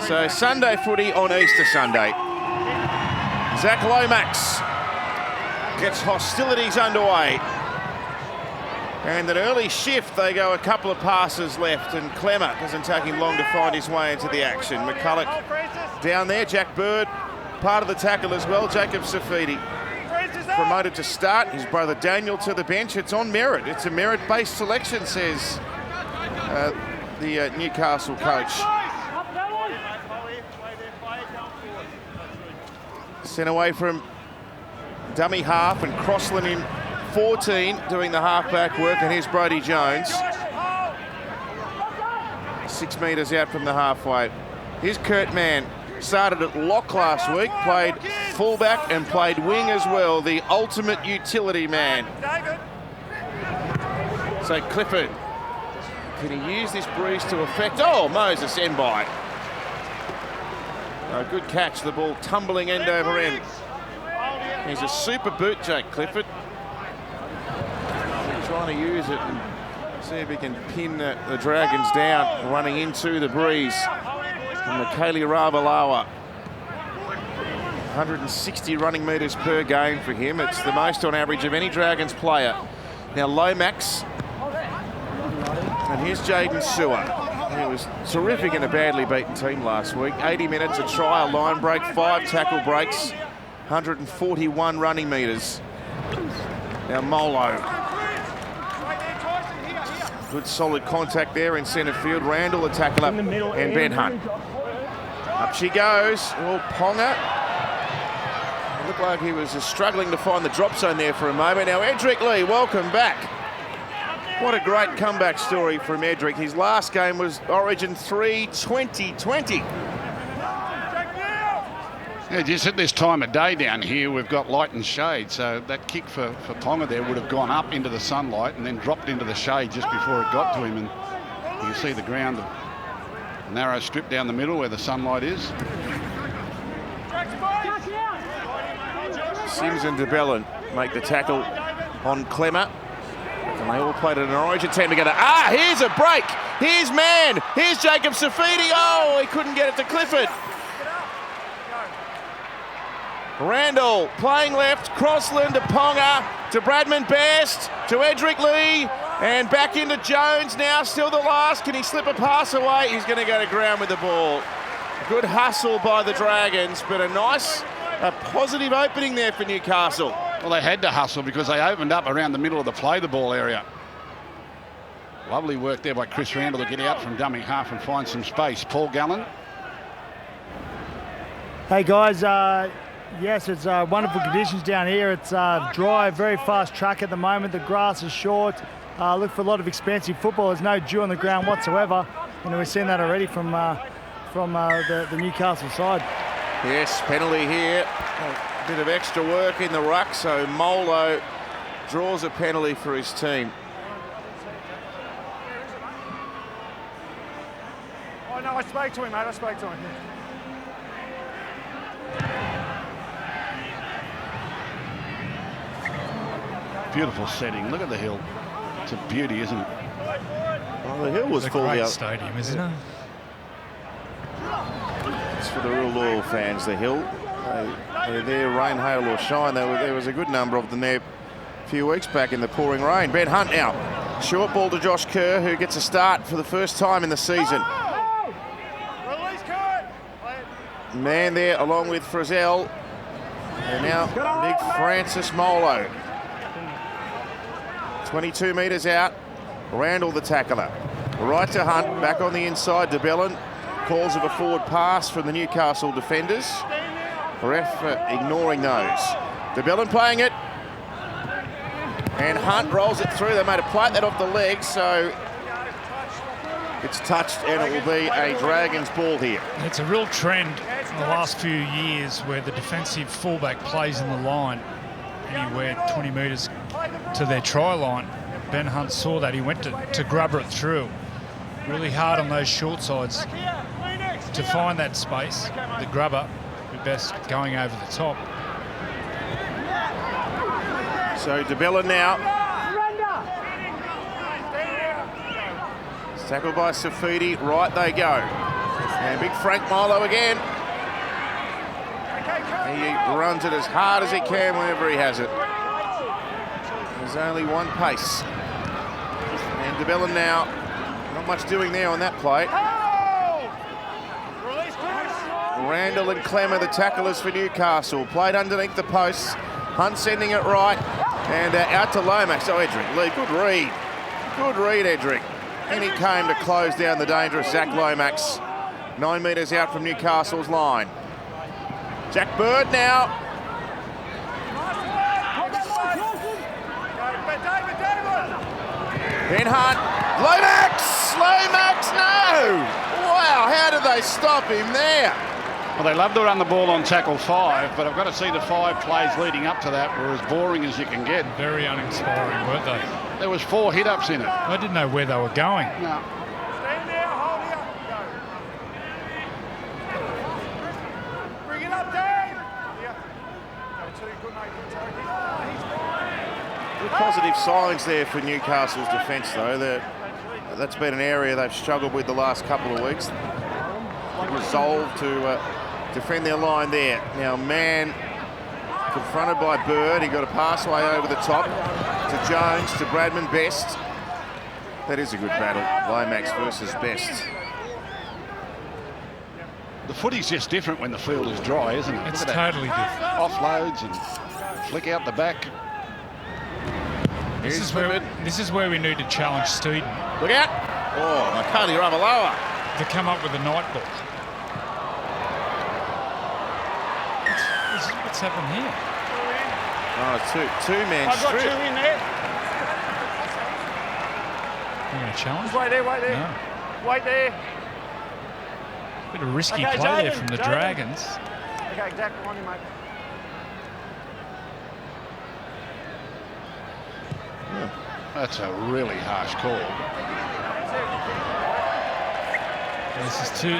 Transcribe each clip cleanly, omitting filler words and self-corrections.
So Sunday footy on Easter Sunday. Zach Lomax gets hostilities underway. And an early shift, they go a couple of passes left, and Clemmer doesn't take him long to find his way into the action. McCulloch down there, Jack Bird, part of the tackle as well. Jacob Safidi promoted to start, his brother Daniel to the bench. It's on merit. It's a merit-based selection, says the Newcastle coach. Sent away from dummy half, and Crossland in 14 doing the halfback work, and here's Brodie Jones. 6 metres out from the halfway. Here's Kurt Mann. Started at lock last week, played fullback and played wing as well. The ultimate utility man. So Clifford, can he use this breeze to effect? Oh, Moses end by. A good catch, the ball tumbling end over end. He's a super boot, Jake Clifford. Trying to use it and see if he can pin the Dragons down, running into the breeze. And Michaeli Ravalawa, 160 running metres per game for him. It's the most on average of any Dragons player. Now Lomax, and here's Jaden Sewer. He was terrific in a badly beaten team last week. 80 minutes, a try, a line break, 5 tackle breaks, 141 running metres. Now Molo. Good solid contact there in centre field. Randall, the tackler, and Ben Hunt. Up she goes. Oh, Ponga. It looked like he was struggling to find the drop zone there for a moment. Now Edric Lee, welcome back. What a great comeback story from Edric. His last game was Origin 3 2020. Yeah, just at this time of day down here, we've got light and shade, so that kick for Ponga there would have gone up into the sunlight and then dropped into the shade just before it got to him. And you can see the ground, a narrow strip down the middle where the sunlight is. Sims and DeBellin make the tackle on Clemmer. And they all played at an Origin team together. Ah, here's a break. Here's Mann. Here's Jacob Safidi. Oh, he couldn't get it to Clifford. Randall playing left, Crossland to Ponga, to Bradman Best, to Edric Lee, and back into Jones now, still the last. Can he slip a pass away? He's going to go to ground with the ball. Good hustle by the Dragons, but a positive opening there for Newcastle. Well, they had to hustle because they opened up around the middle of the play the ball area. Lovely work there by Chris Randall to get out from dummy half and find some space. Paul Gallen. Hey guys, yes, it's wonderful conditions down here. It's dry, very fast track at the moment. The grass is short. Look for a lot of expansive football. There's no dew on the ground whatsoever. We've seen that already from the Newcastle side. Yes, penalty here. A bit of extra work in the ruck, so Molo draws a penalty for his team. Oh no, I spoke to him, mate. I spoke to him. Beautiful setting. Look at the hill. It's a beauty, isn't it? Well, the hill was full. It's a great stadium, isn't it? It's for the real loyal fans, the hill. They're there, rain, hail or shine. There was a good number of them there a few weeks back in the pouring rain. Ben Hunt now. Short ball to Josh Kerr, who gets a start for the first time in the season. Man there along with Frizzell. And now big Francis Molo. 22 metres out. Randall the tackler. Right to Hunt, back on the inside to Bellin. Calls of a forward pass from the Newcastle defenders. Ref ignoring those. DeBellin playing it. And Hunt rolls it through. They made a plate that off the leg, so it's touched and it will be a Dragons ball here. It's a real trend in the last few years where the defensive fullback plays in the line anywhere 20 metres to their try line. Ben Hunt saw that. He went to grubber it through. Really hard on those short sides to find that space. The grubber, the best going over the top. So DeBellin now. It's tackled by Safidi. Right they go. And big Frank Milo again. He runs it as hard as he can whenever he has it. There's only one pace. And DeBellin now, not much doing there on that play. Randall and Clemmer, the tacklers for Newcastle. Played underneath the posts. Hunt sending it right. And out to Lomax. Oh, Edric Lee, good read. Good read, Edric. And he came to close down the dangerous Zach Lomax. 9 metres out from Newcastle's line. Jack Bird now. Ben Hunt. Lomax! Lomax, no! Wow, how did they stop him there? Well, they love to run the ball on tackle 5, but I've got to see the 5 plays leading up to that were as boring as you can get. Very uninspiring, weren't they? There was 4 hit-ups in it. I didn't know where they were going. No. Stand there, hold here, go. Bring it up, Dave. Yeah. Go to, good mate, good Good positive signs there for Newcastle's defence, though. That's been an area they've struggled with the last couple of weeks. Resolve to defend their line there. Now, man confronted by Bird. He got a pass away over the top to Jones, to Bradman, Best. That is a good battle, Lomax versus Best. The footy's just different when the field is dry, isn't it? It's totally different. Offloads and flick out the back. This is where we need to challenge Steeden. Look out! Oh, McCulloch Ravaloa. To come up with a night ball. What's happened here? Oh, two-man I've got strip. 2 in there. You're going to challenge? Wait there, wait there. No. Wait there. Bit of risky Okay, play there Jaden, from the Jaden. Dragons. Okay, exactly on you, mate. That's a really harsh call.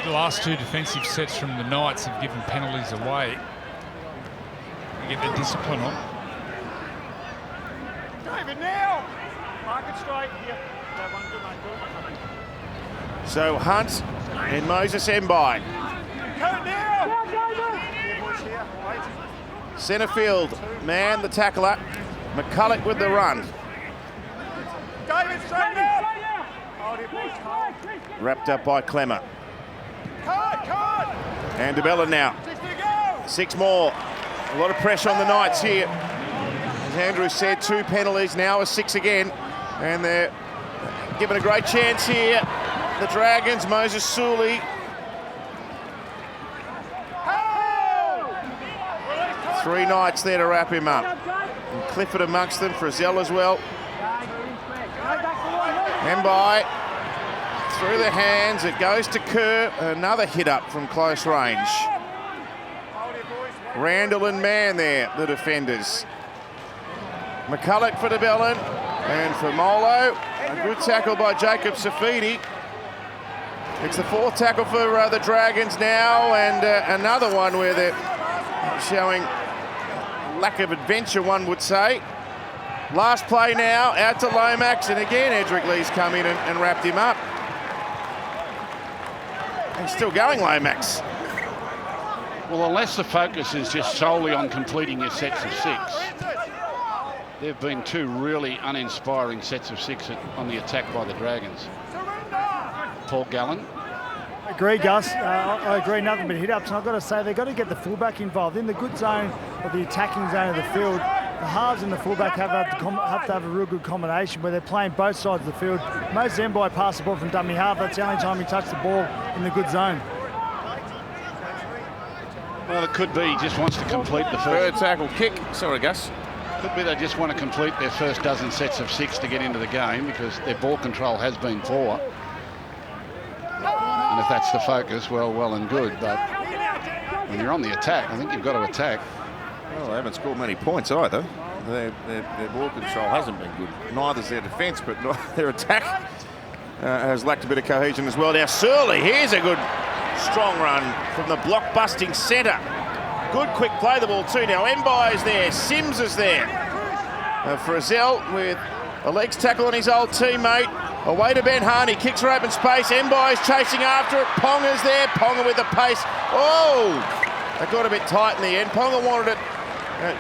The last 2 defensive sets from the Knights have given penalties away. To get their discipline on. David, now! Mark it straight here. That one, good mate, good. So Hunt and Moses Mbai. Come now! Here, boys, here. Wait. Centre field, man the tackler. McCulloch with the run. David, straight now! Hold it, boys, hold. Wrapped up by Clemmer. Card! And DeBellin now. 6 to go! 6 more. A lot of pressure on the Knights here. As Andrew said, 2 penalties, now a 6 again. And they're given a great chance here. The Dragons, Moses Sully. 3 Knights there to wrap him up. And Clifford amongst them, Frizzell as well. Mbai through the hands, it goes to Kerr. Another hit up from close range. Randall and Mann there, the defenders. McCulloch for DeBellin, and for Molo, a good tackle by Jacob Safidi. It's the 4th tackle for the Dragons now, and another one where they're showing lack of adventure, one would say. Last play now, out to Lomax, and again Edric Lee's come in and wrapped him up. He's still going, Lomax. Well, unless the focus is just solely on completing your sets of 6, there have been 2 really uninspiring sets of 6 on the attack by the Dragons. Paul Gallen. I agree, Gus. I agree, nothing but hit-ups. And I've got to say, they've got to get the fullback involved. In the good zone or the attacking zone of the field, the halves and the fullback have to have a real good combination where they're playing both sides of the field. Moses Mbai passed the ball from dummy half. That's the only time he touched the ball in the good zone. Well, it could be he just wants to complete the Third first. tackle kick. Sorry, Gus. Could be they just want to complete their first dozen sets of 6 to get into the game because their ball control has been poor. And if that's the focus, well and good. But when you're on the attack, I think you've got to attack. Well, they haven't scored many points either. Their ball control hasn't been good. Neither's their defence, but their attack has lacked a bit of cohesion as well. Now, Surley, here's a good strong run from the block-busting centre. Good quick play the ball too. Now, Mbai is there, Sims is there. Frizzell with a legs tackle on his old teammate. Away to Ben Hunt. He kicks for open space. Mboy's chasing after it. Ponga's there. Ponga with the pace. Oh! They got a bit tight in the end. Ponga wanted it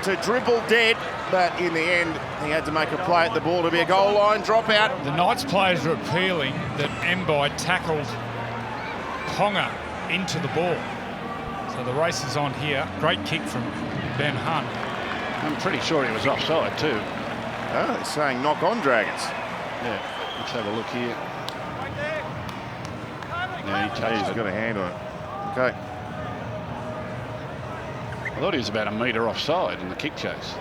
to dribble dead, but in the end, he had to make a play at the ball to be a goal line dropout. The Knights players are appealing that Mboy tackled Ponga into the ball. So the race is on here. Great kick from Ben Hunt. I'm pretty sure he was offside too. Oh, they're saying knock on Dragons. Yeah, let's have a look here. Yeah, He's got a hand on it. Okay. I thought he was about a metre offside in the kick chase.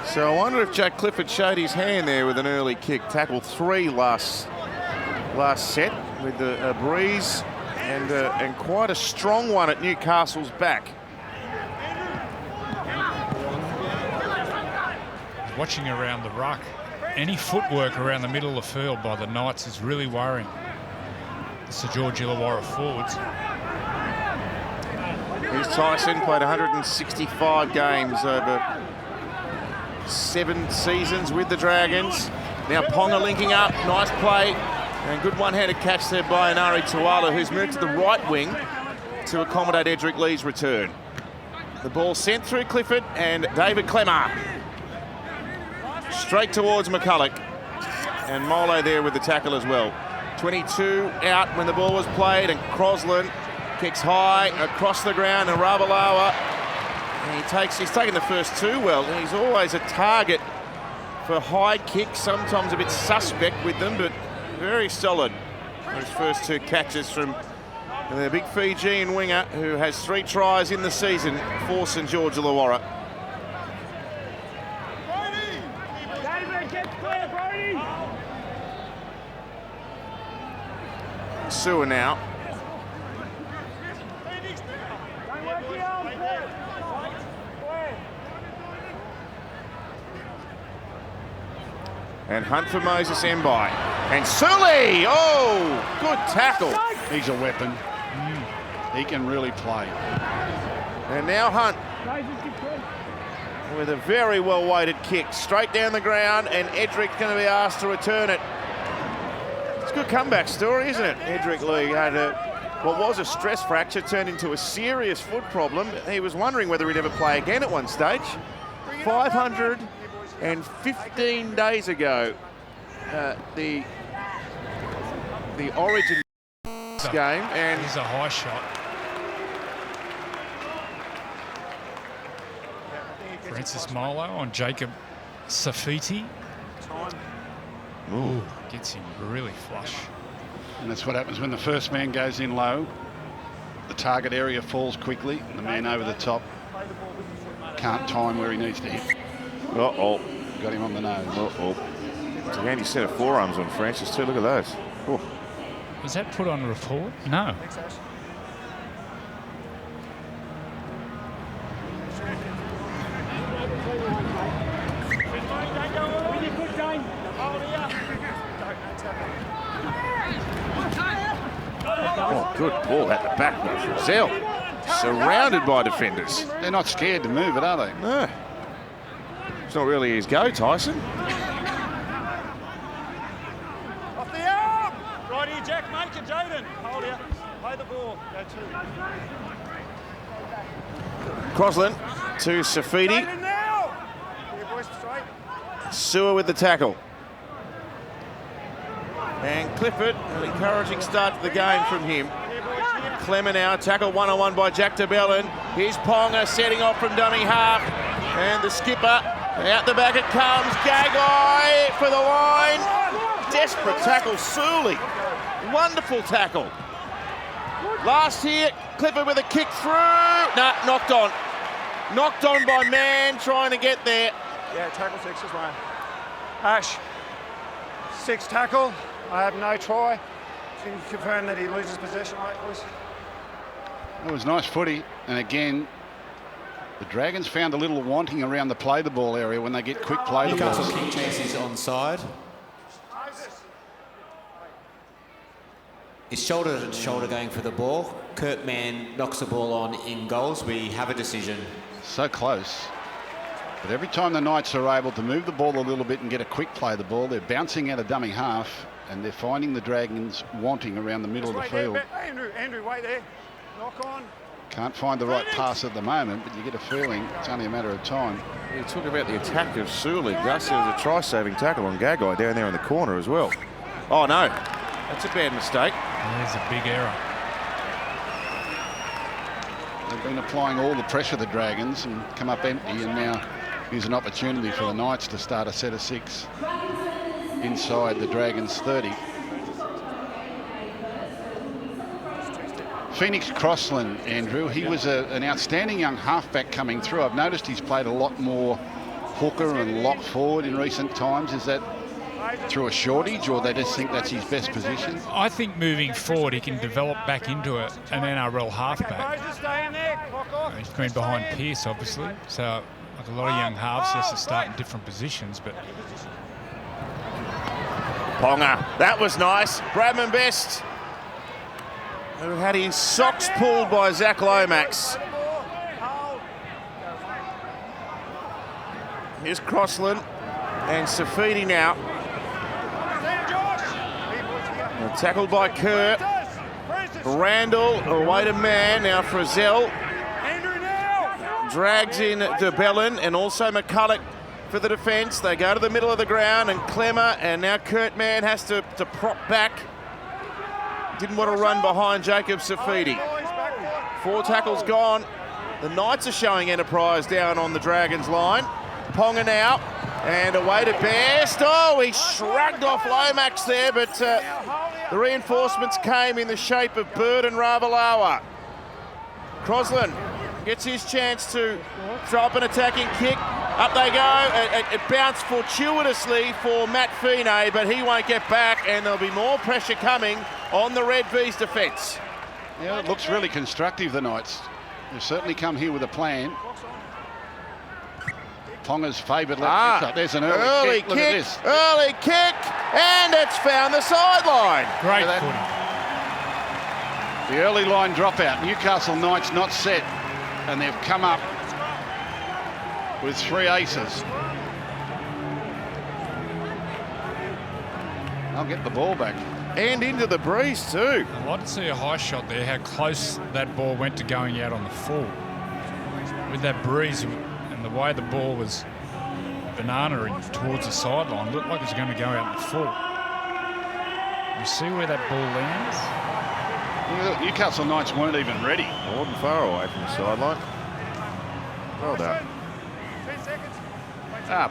So I wonder if Jack Clifford showed his hand there with an early kick. Tackle 3 last set with a breeze and quite a strong one at Newcastle's back. Watching around the ruck, any footwork around the middle of the field by the Knights is really worrying the Sir George Illawarra forwards. Here's Tyson, played 165 games over 7 seasons with the Dragons. Now Ponga linking up, nice play, and good one-handed catch there by Inari Tuala, who's moved to the right wing to accommodate Edric Lee's return. The ball sent through Clifford and David Clemmer. Straight towards McCulloch, and Molo there with the tackle as well. 22 out when the ball was played, and Crosland kicks high across the ground, and Ravalawa, and he's taken the first 2 well, and he's always a target for high kicks, sometimes a bit suspect with them, but very solid. Those first 2 catches from the big Fijian winger who has 3 tries in the season for St George Illawarra. Sewer now. And Hunt for Moses Mbai. And Sully! Oh, good tackle. He's a weapon. He can really play. And now Hunt with a very well-weighted kick straight down the ground, and Edric's going to be asked to return it. It's a good comeback story, isn't it? Edric Lee had what was a stress fracture turned into a serious foot problem. He was wondering whether he'd ever play again at one stage. 515 days ago, the Origin game, and he's a high shot. Francis Molo on Jacob Safiti. Ooh, gets him really flush. And that's what happens when the first man goes in low. The target area falls quickly, and the man over the top can't time where he needs to hit. Uh-oh. Got him on the nose. Uh-oh. It's a handy set of forearms on Francis too. Look at those. Oh. Was that put on report? No. Oh, good ball at the back by Frizzell. Surrounded by defenders. They're not scared to move it, are they? No. It's not really his go, Tyson. Off the arm! Right here, Jack, make it, Jaden. Hold here. Play the ball. Go 2. Crosland to Safidi. Jaden now! Here, boys, straight. Sewer with the tackle. And Clifford, an encouraging start to the game from him. Clemmer now, tackle one-on-one by Jack DeBellin. Here's Ponga setting off from dummy half. And the skipper, out the back it comes. Gagai for the line. Desperate tackle, Sully. Wonderful tackle. Last here, Clifford with a kick through. Nah, knocked on. Knocked on by Man trying to get there. Yeah, tackle 6 is mine. Ash, 6 tackle. I have no try. Can you confirm that he loses possession, mate, please? It was nice footy, and again, the Dragons found a little wanting around the play the ball area when they get quick play the ball. Newcastle kick chase is onside. It's shoulder to shoulder going for the ball. Kurt Mann knocks the ball on in goals. We have a decision. So close. But every time the Knights are able to move the ball a little bit and get a quick play of the ball, they're bouncing out a dummy half, and they're finding the Dragons wanting around the middle of the field. Andrew, wait there. Knock on. Can't find the right pass at the moment, but you get a feeling it's only a matter of time. You talk about the attack of Sully. Gus, there was a try-saving tackle on Gagai down there in the corner as well. Oh, no. That's a bad mistake. There's a big error. They've been applying all the pressure, the Dragons, and come up empty, and now here's an opportunity for the Knights to start a set of 6 inside the Dragons' 30. Phoenix Crossland, Andrew, he was an outstanding young halfback coming through. I've noticed he's played a lot more hooker and lock forward in recent times. Is that through a shortage, or they just think that's his best position? I think moving forward he can develop back into an NRL halfback. He's been behind Pearce, obviously, so like a lot of young halves has to start in different positions. But Ponga, that was nice. Bradman Best, who had his socks pulled by Zach Lomax. Here's Crossland and Safidi now. Tackled by Kerr. Randall, away to man, now Frizzell. Drags in DeBellin and also McCulloch for the defence. They go to the middle of the ground and Clemmer, and now Kurt Mann has to prop back. Didn't want to run behind Jacob Safidi. 4 tackles gone. The Knights are showing enterprise down on the Dragons line. Ponga now, and away to Best. Oh, he shrugged off Lomax there, but the reinforcements came in the shape of Bird and Ravalawa. Crossland gets his chance to throw up an attacking kick. Up they go. It bounced fortuitously for Matt Feeney, but he won't get back, and there'll be more pressure coming on the Red V's defence. Yeah, it looks really constructive, the Knights. They've certainly come here with a plan. Ponga's favoured left. There's an early kick. Look at this. Early kick, and it's found the sideline. great footy. The early line dropout. Newcastle Knights not set, and they've come up with 3 aces. I'll get the ball back. And into the breeze too. I'd like to see a high shot there, how close that ball went to going out on the full. With that breeze and the way the ball was banana-ing towards the sideline, looked like it was going to go out in the full. You see where that ball lands? Newcastle Knights weren't even ready. I wasn't far away from the sideline. Well done.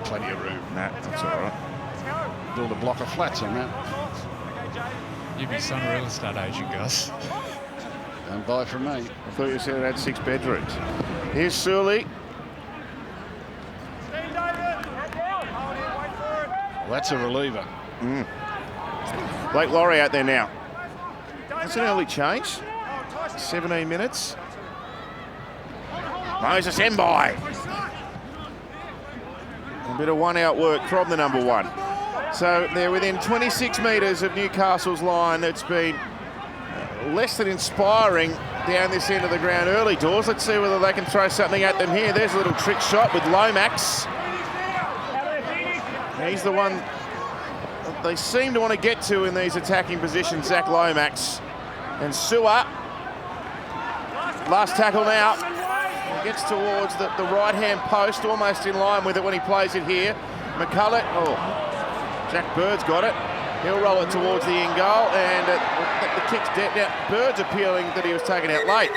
Plenty of room. Nah, that's all right. Build a block of flats on that. You'd be some real estate agent, Gus. Don't buy from me. I thought you said it had 6 bedrooms. Here's Sully. Well, that's a reliever. Blake Laurie out there now. That's an early change. 17 minutes. Moses Mbai. A bit of one-out work from the number 1. So they're within 26 metres of Newcastle's line. It's been less than inspiring down this end of the ground early doors. Let's see whether they can throw something at them here. There's a little trick shot with Lomax. He's the one they seem to want to get to in these attacking positions, Zach Lomax. And Sewer, last tackle now. He gets towards the right-hand post, almost in line with it when he plays it here. McCulloch, Jack Bird's got it. He'll roll it towards the in goal, and the kick's dead. Now, Bird's appealing that he was taken out late.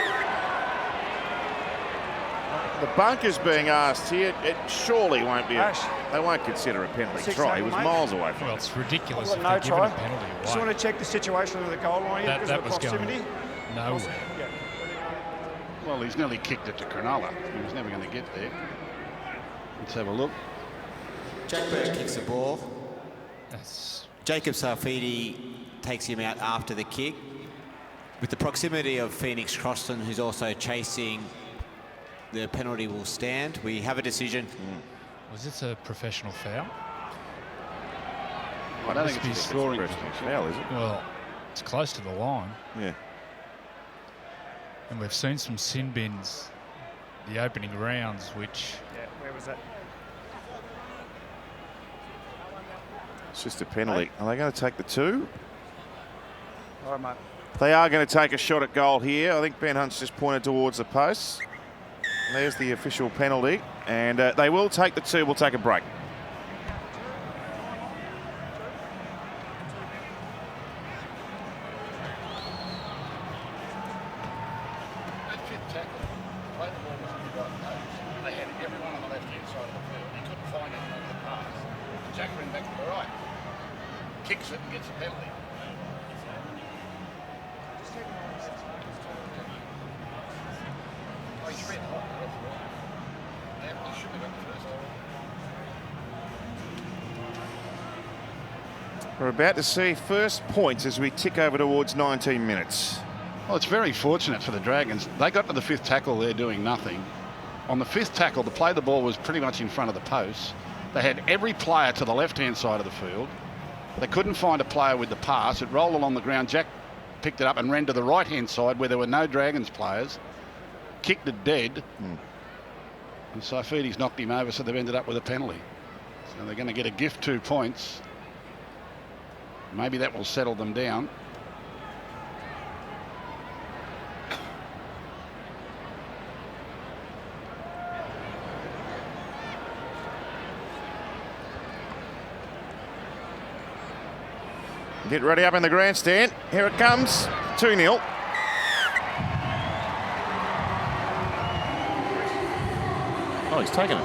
The bunker's being asked here. It surely won't be. They won't consider a penalty try. He was miles away from it. Well, it's ridiculous if No they're giving try. a penalty away. Just want to check the situation of the goal line. That was going nowhere. Yeah. Well, he's nearly kicked it to Cronulla. He was never going to get there. Let's have a look. Jack Bird kicks the ball. That's Jacob Safidi takes him out after the kick. With the proximity of Phoenix Crossland, who's also chasing, the penalty will stand. We have a decision. Was this a professional foul? I don't think it's a scoring foul, is it? Well, it's close to the line. Yeah. And we've seen some sin bins the opening rounds, which Yeah, where was that? It's just a penalty. Are they going to take the 2? All right, mate. They are going to take a shot at goal here. I think Ben Hunt's just pointed towards the posts. And there's the official penalty. And they will take the 2. We'll take a break. Kicks it and gets a penalty. Oh, he's red hot. Yeah, he should have got the first. We're about to see first points as we tick over towards 19 minutes. Well, it's very fortunate for the Dragons. They got to the 5th tackle there doing nothing. On the 5th tackle, the play of the ball was pretty much in front of the posts. They had every player to the left-hand side of the field. They couldn't find a player with the pass. It rolled along the ground. Jack picked it up and ran to the right-hand side where there were no Dragons players. Kicked it dead. And Saifiti's knocked him over, so they've ended up with a penalty. So they're going to get a gift 2 points. Maybe that will settle them down. Get ready up in the grandstand. Here it comes. 2-0. Oh, he's taken it.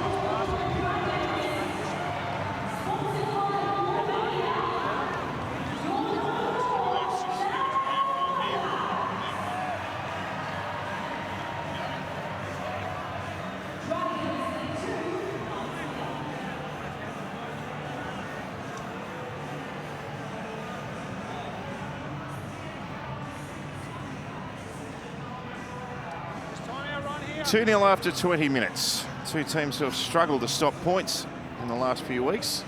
Two 2-0 after 20 minutes. Two teams who have struggled to stop points in the last few weeks.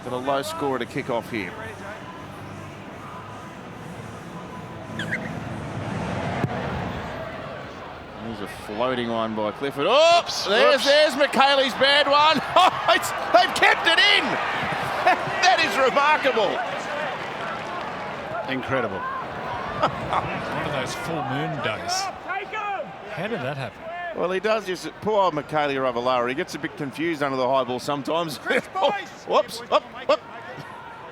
Got a low score to kick off here. There's a floating one by Clifford. Oops! There's McKaylee's bad one. Oh, they've kept it in. That is remarkable. Incredible. One of those full moon days. How did that happen? Well, he does just, poor old McCulloch over Lower. He gets a bit confused under the high ball sometimes. Oh, whoops, whoop, whoop.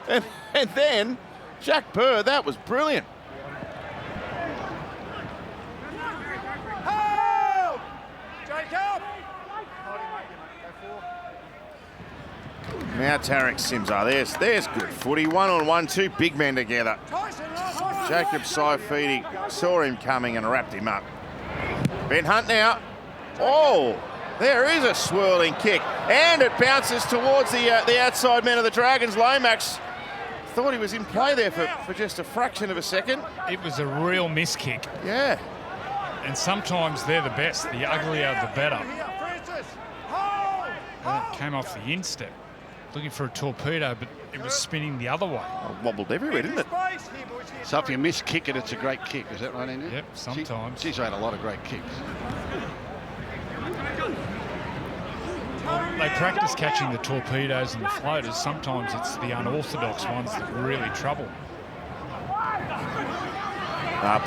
And then, Jack Burr, that was brilliant. Help! Jacob! Now Tarek Simsar, there's good footy. 1-on-1, two big men together. Jacob Saifiti saw him coming and wrapped him up. Ben Hunt now. Oh, there is a swirling kick. And it bounces towards the outside men of the Dragons. Lomax thought he was in play there for just a fraction of a second. It was a real miss kick. Yeah. And sometimes they're the best. The uglier, the better. And it came off the instep. Looking for a torpedo, but it was spinning the other way. Oh, wobbled everywhere, didn't it? So if you miss kick it, it's a great kick. Is that right, Andrew? Yep, sometimes. She's had a lot of great kicks. Well, they practice catching the torpedoes and the floaters. Sometimes it's the unorthodox ones that really trouble.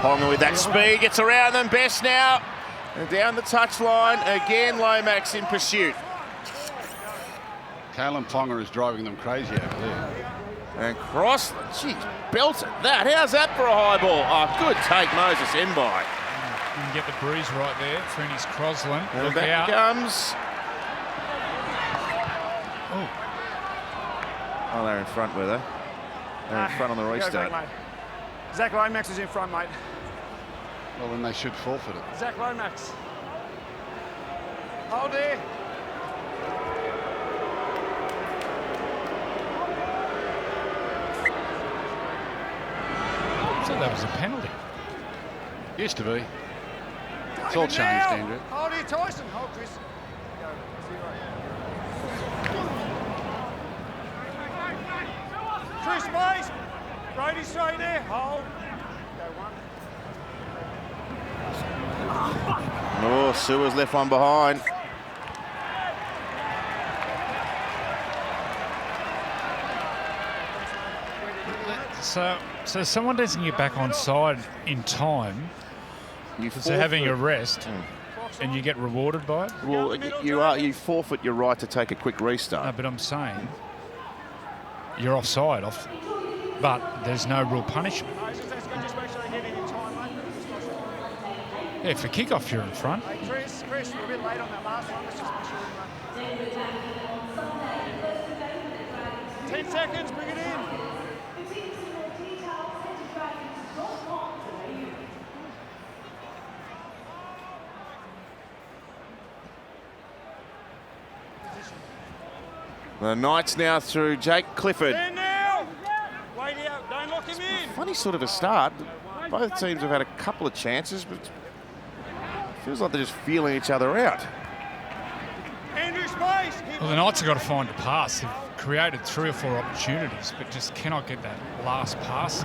Ponga with that speed, gets around them. Best now. And down the touchline. Again, Lomax in pursuit. Kalen Ponga is driving them crazy over there. And Crossland, geez, belted that. How's that for a high ball? Oh, good take, Moses Enby. You can get the breeze right there. Frenny's Crossland. And Look back out. comes. Oh. Oh, they're in front, were they? They're in front on the restart. Go, Zach Lomax is in front, mate. Well, then they should forfeit it. Zach Lomax. Hold there. So that was a penalty. Used to be. It's all changed, Andrew. Hold here, Tyson. Hold, Chris. Go. True space. Brody straight there. Hold. Go one. Oh, Sewer's left one behind. So someone doesn't get back on side in time. They're having a rest, and you get rewarded by it. Well, you forfeit your right to take a quick restart. No, but I'm saying you're offside, but there's no real punishment. Yeah, for kick-off, you're in front. Chris, we're a bit late on that last one. Let's just make sure we run. 10 seconds, bring it in. The Knights now through Jake Clifford. In now. Wait out, don't lock him in. Funny sort of a start. Both teams have had a couple of chances, but it feels like they're just feeling each other out. Andrew, space. Well, the Knights have got to find a pass. They've created 3 or 4 opportunities, but just cannot get that last pass.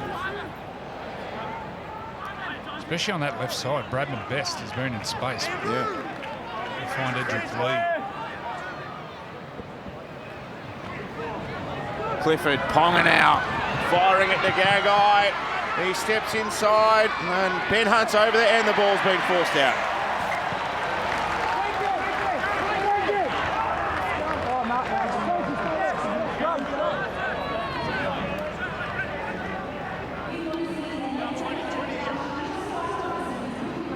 Especially on that left side. Bradman Best has been in space. Yeah. They find Edric Lee. Clifford, Ponga now, firing at the Gagai. He steps inside, and Ben Hunt's over there, and the ball's been forced out.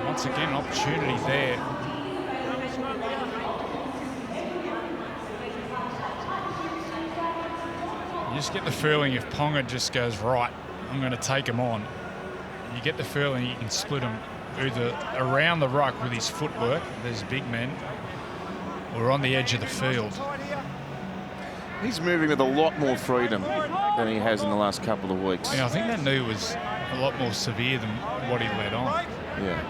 Once again, an opportunity there. You just get the feeling if Ponga just goes, right, I'm going to take him on, you get the feeling you can split him either around the ruck with his footwork, there's big men, or on the edge of the field. He's moving with a lot more freedom than he has in the last couple of weeks. Yeah, I think that knee was a lot more severe than what he led on. Yeah.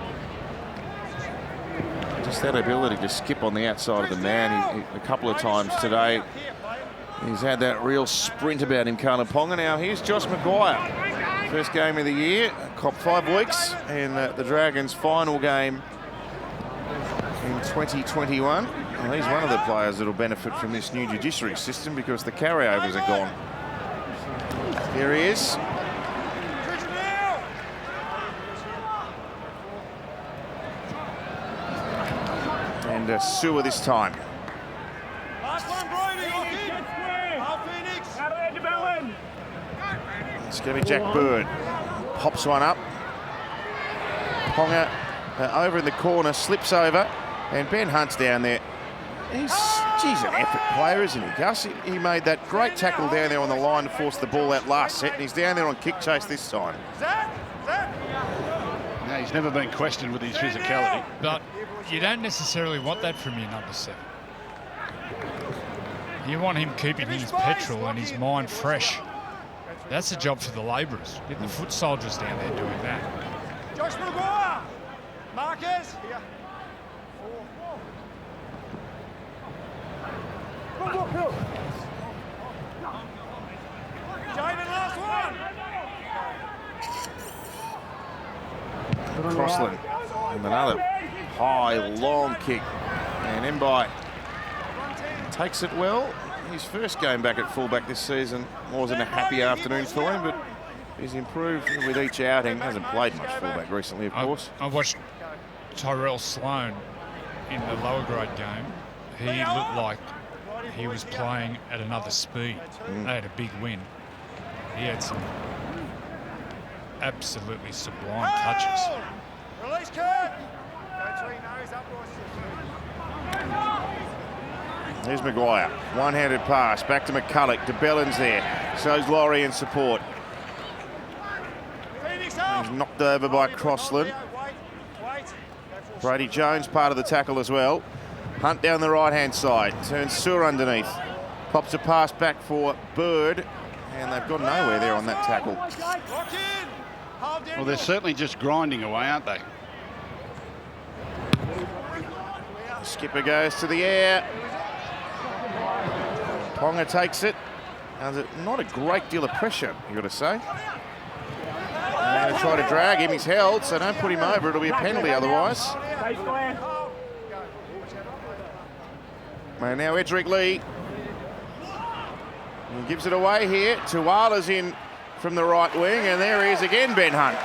Just that ability to skip on the outside of the man. A couple of times today, he's had that real sprint about him, Carlin Ponga. Now, here's Josh Maguire. First game of the year, cop 5 weeks, and the Dragons' final game in 2021. Well, he's one of the players that will benefit from this new judiciary system because the carryovers are gone. Here he is. And Sewer this time. Last one, Brody. It's going to be Jack Bird. Pops one up. Ponga over in the corner, slips over, and Ben Hunt's down there. He's an effort player, isn't he, Gus? He made that great tackle down there on the line to force the ball out last set, and he's down there on kick chase this time. No, he's never been questioned with his physicality. But you don't necessarily want that from your number 7. You want him keeping his petrol and his mind fresh. That's a job for the labourers. Get the foot soldiers down there doing that. Josh Maguire. Marquez. Here. Jamin, last one. Crossland. And another high, long kick. And Mbai takes it well. His first game back at fullback this season wasn't a happy afternoon for him, but he's improved with each outing. Hasn't played much fullback recently, of course. I watched Tyrell Sloan in the lower grade game. He looked like he was playing at another speed. They had a big win. He had some absolutely sublime touches. Release, Kurt. Here's Maguire. One-handed pass. Back to McCulloch. De Bellin's there. Shows Laurie in support. He's knocked over by Crossland. Brady Jones part of the tackle as well. Hunt down the right-hand side. Turns Sewer underneath. Pops a pass back for Bird. And they've gone nowhere there on that tackle. Well, they're certainly just grinding away, aren't they? Skipper goes to the air. Ponga takes it. Not a great deal of pressure, you've got to say. And they try to drag him. He's held, so don't put him over. It'll be a penalty otherwise. And now Edric Lee. He gives it away here. Tuala's in from the right wing, and there he is again, Ben Hunt.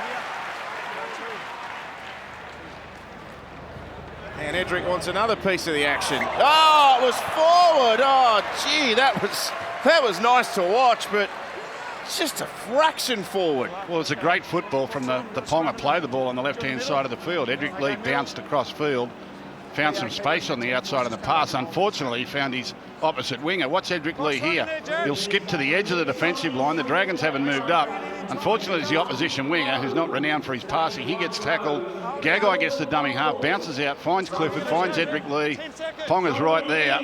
And Edric wants another piece of the action. Oh, it was forward. Oh, gee, that was nice to watch, but it's just a fraction forward. Well, it's a great football from the Ponga play the ball on the left-hand side of the field. Edric Lee bounced across field, found some space on the outside of the pass. Unfortunately, he found his opposite winger. What's Edric Lee here? He'll skip to the edge of the defensive line. The Dragons haven't moved up. Unfortunately, it's the opposition winger, who's not renowned for his passing. He gets tackled. Gagai gets the dummy half, bounces out, finds Clifford, finds Edric Lee. Ponga's right there.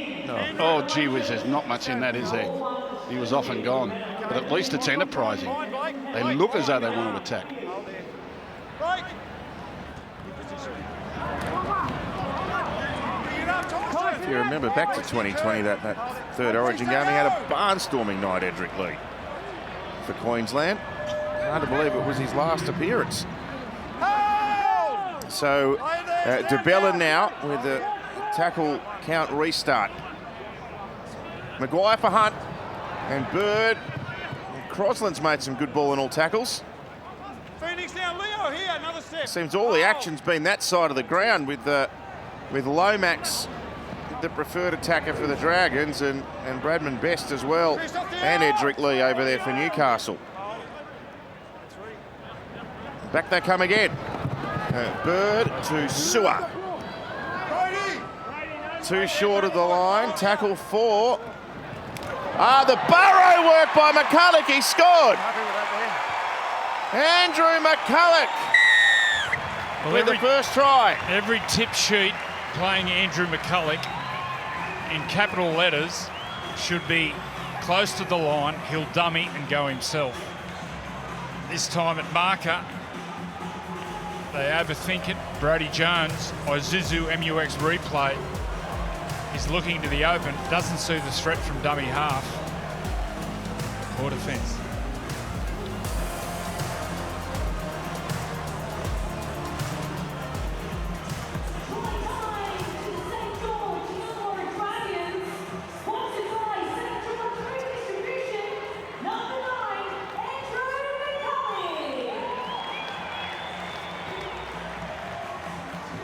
Oh, gee whiz, there's not much in that, is there? He was off and gone. But at least it's enterprising. They look as though they want to attack. If you remember back to 2020, that third Origin game, he had a barnstorming night, Edric Lee, for Queensland. Hard to believe it was his last appearance. So DeBella now with the tackle count restart. Maguire for Hunt and Bird. Crosland's made some good ball in all tackles. Phoenix now, Leo here, another step. Seems all the action's been that side of the ground with Lomax, the preferred attacker for the Dragons, and Bradman Best as well, and Edric Lee over there for Newcastle. Back they come again. Bird to Sewer. Too short of the line. Tackle 4. The burrow work by McCulloch. He scored. Andrew McCulloch with the first try. Every tip sheet playing Andrew McCulloch in capital letters should be close to the line. He'll dummy and go himself. This time at marker, they overthink it. Brody Jones, Isuzu MUX replay, is looking to the open, doesn't see the threat from dummy half. Poor defence.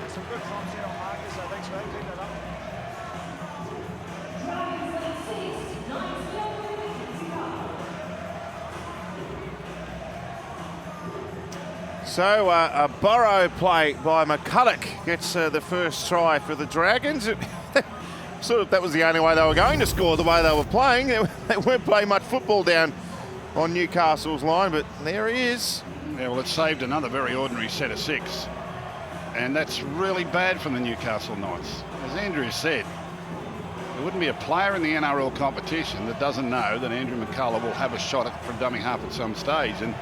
Some good prompts here on markers, so thanks for picking that up. So a burrow play by McCulloch gets the first try for the Dragons. Sort of, that was the only way they were going to score, the way they were playing. They weren't playing much football down on Newcastle's line, but there he is. Yeah, well, it saved another very ordinary set of 6. And that's really bad from the Newcastle Knights. As Andrew said, there wouldn't be a player in the NRL competition that doesn't know that Andrew McCulloch will have a shot at from dummy half at some stage. And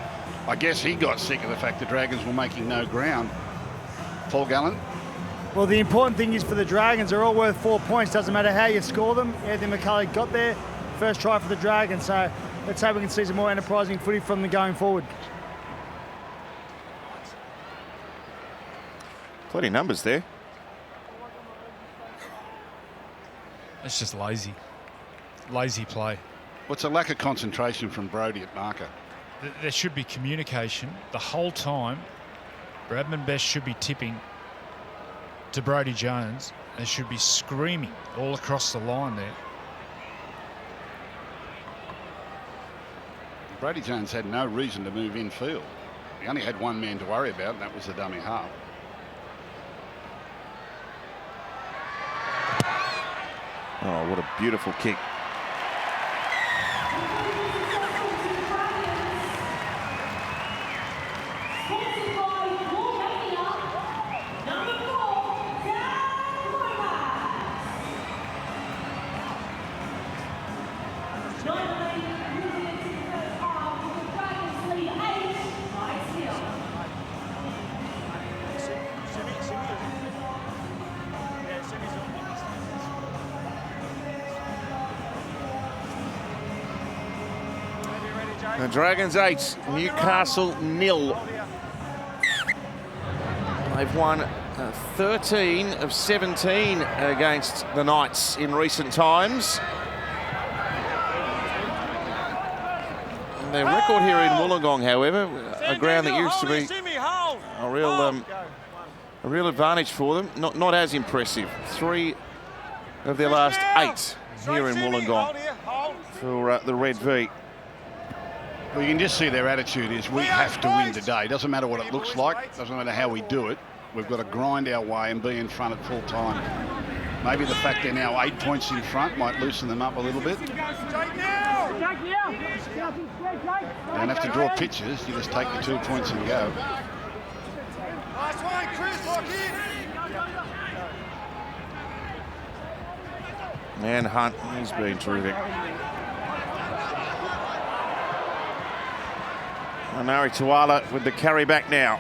I guess he got sick of the fact the Dragons were making no ground. Paul Gallen? Well, the important thing is for the Dragons, they're all worth 4 points. Doesn't matter how you score them. Anthony McCulloch got there. First try for the Dragons. So let's hope we can see some more enterprising footy from them going forward. Plenty of numbers there. It's just lazy. Lazy play. What's a lack of concentration from Brody at marker? There should be communication the whole time. Bradman Best should be tipping to Brody Jones. They should be screaming all across the line there. Brody Jones had no reason to move infield. He only had one man to worry about, and that was the dummy half. Oh, what a beautiful kick. The Dragons 8, Newcastle 0. They've won 13 of 17 against the Knights in recent times. Their record here in Wollongong, however, a ground that used to be a real advantage for them, not as impressive. 3 of their last 8 here in Wollongong for the Red V. Well, you can just see their attitude is we have to win today. Doesn't matter what it looks like, doesn't matter how we do it. We've got to grind our way and be in front at full time. Maybe the fact they're now 8 points in front might loosen them up a little bit. You don't have to draw pictures, you just take the 2 points and go. And Hunt, he's been terrific. Anari Tuala with the carry back now.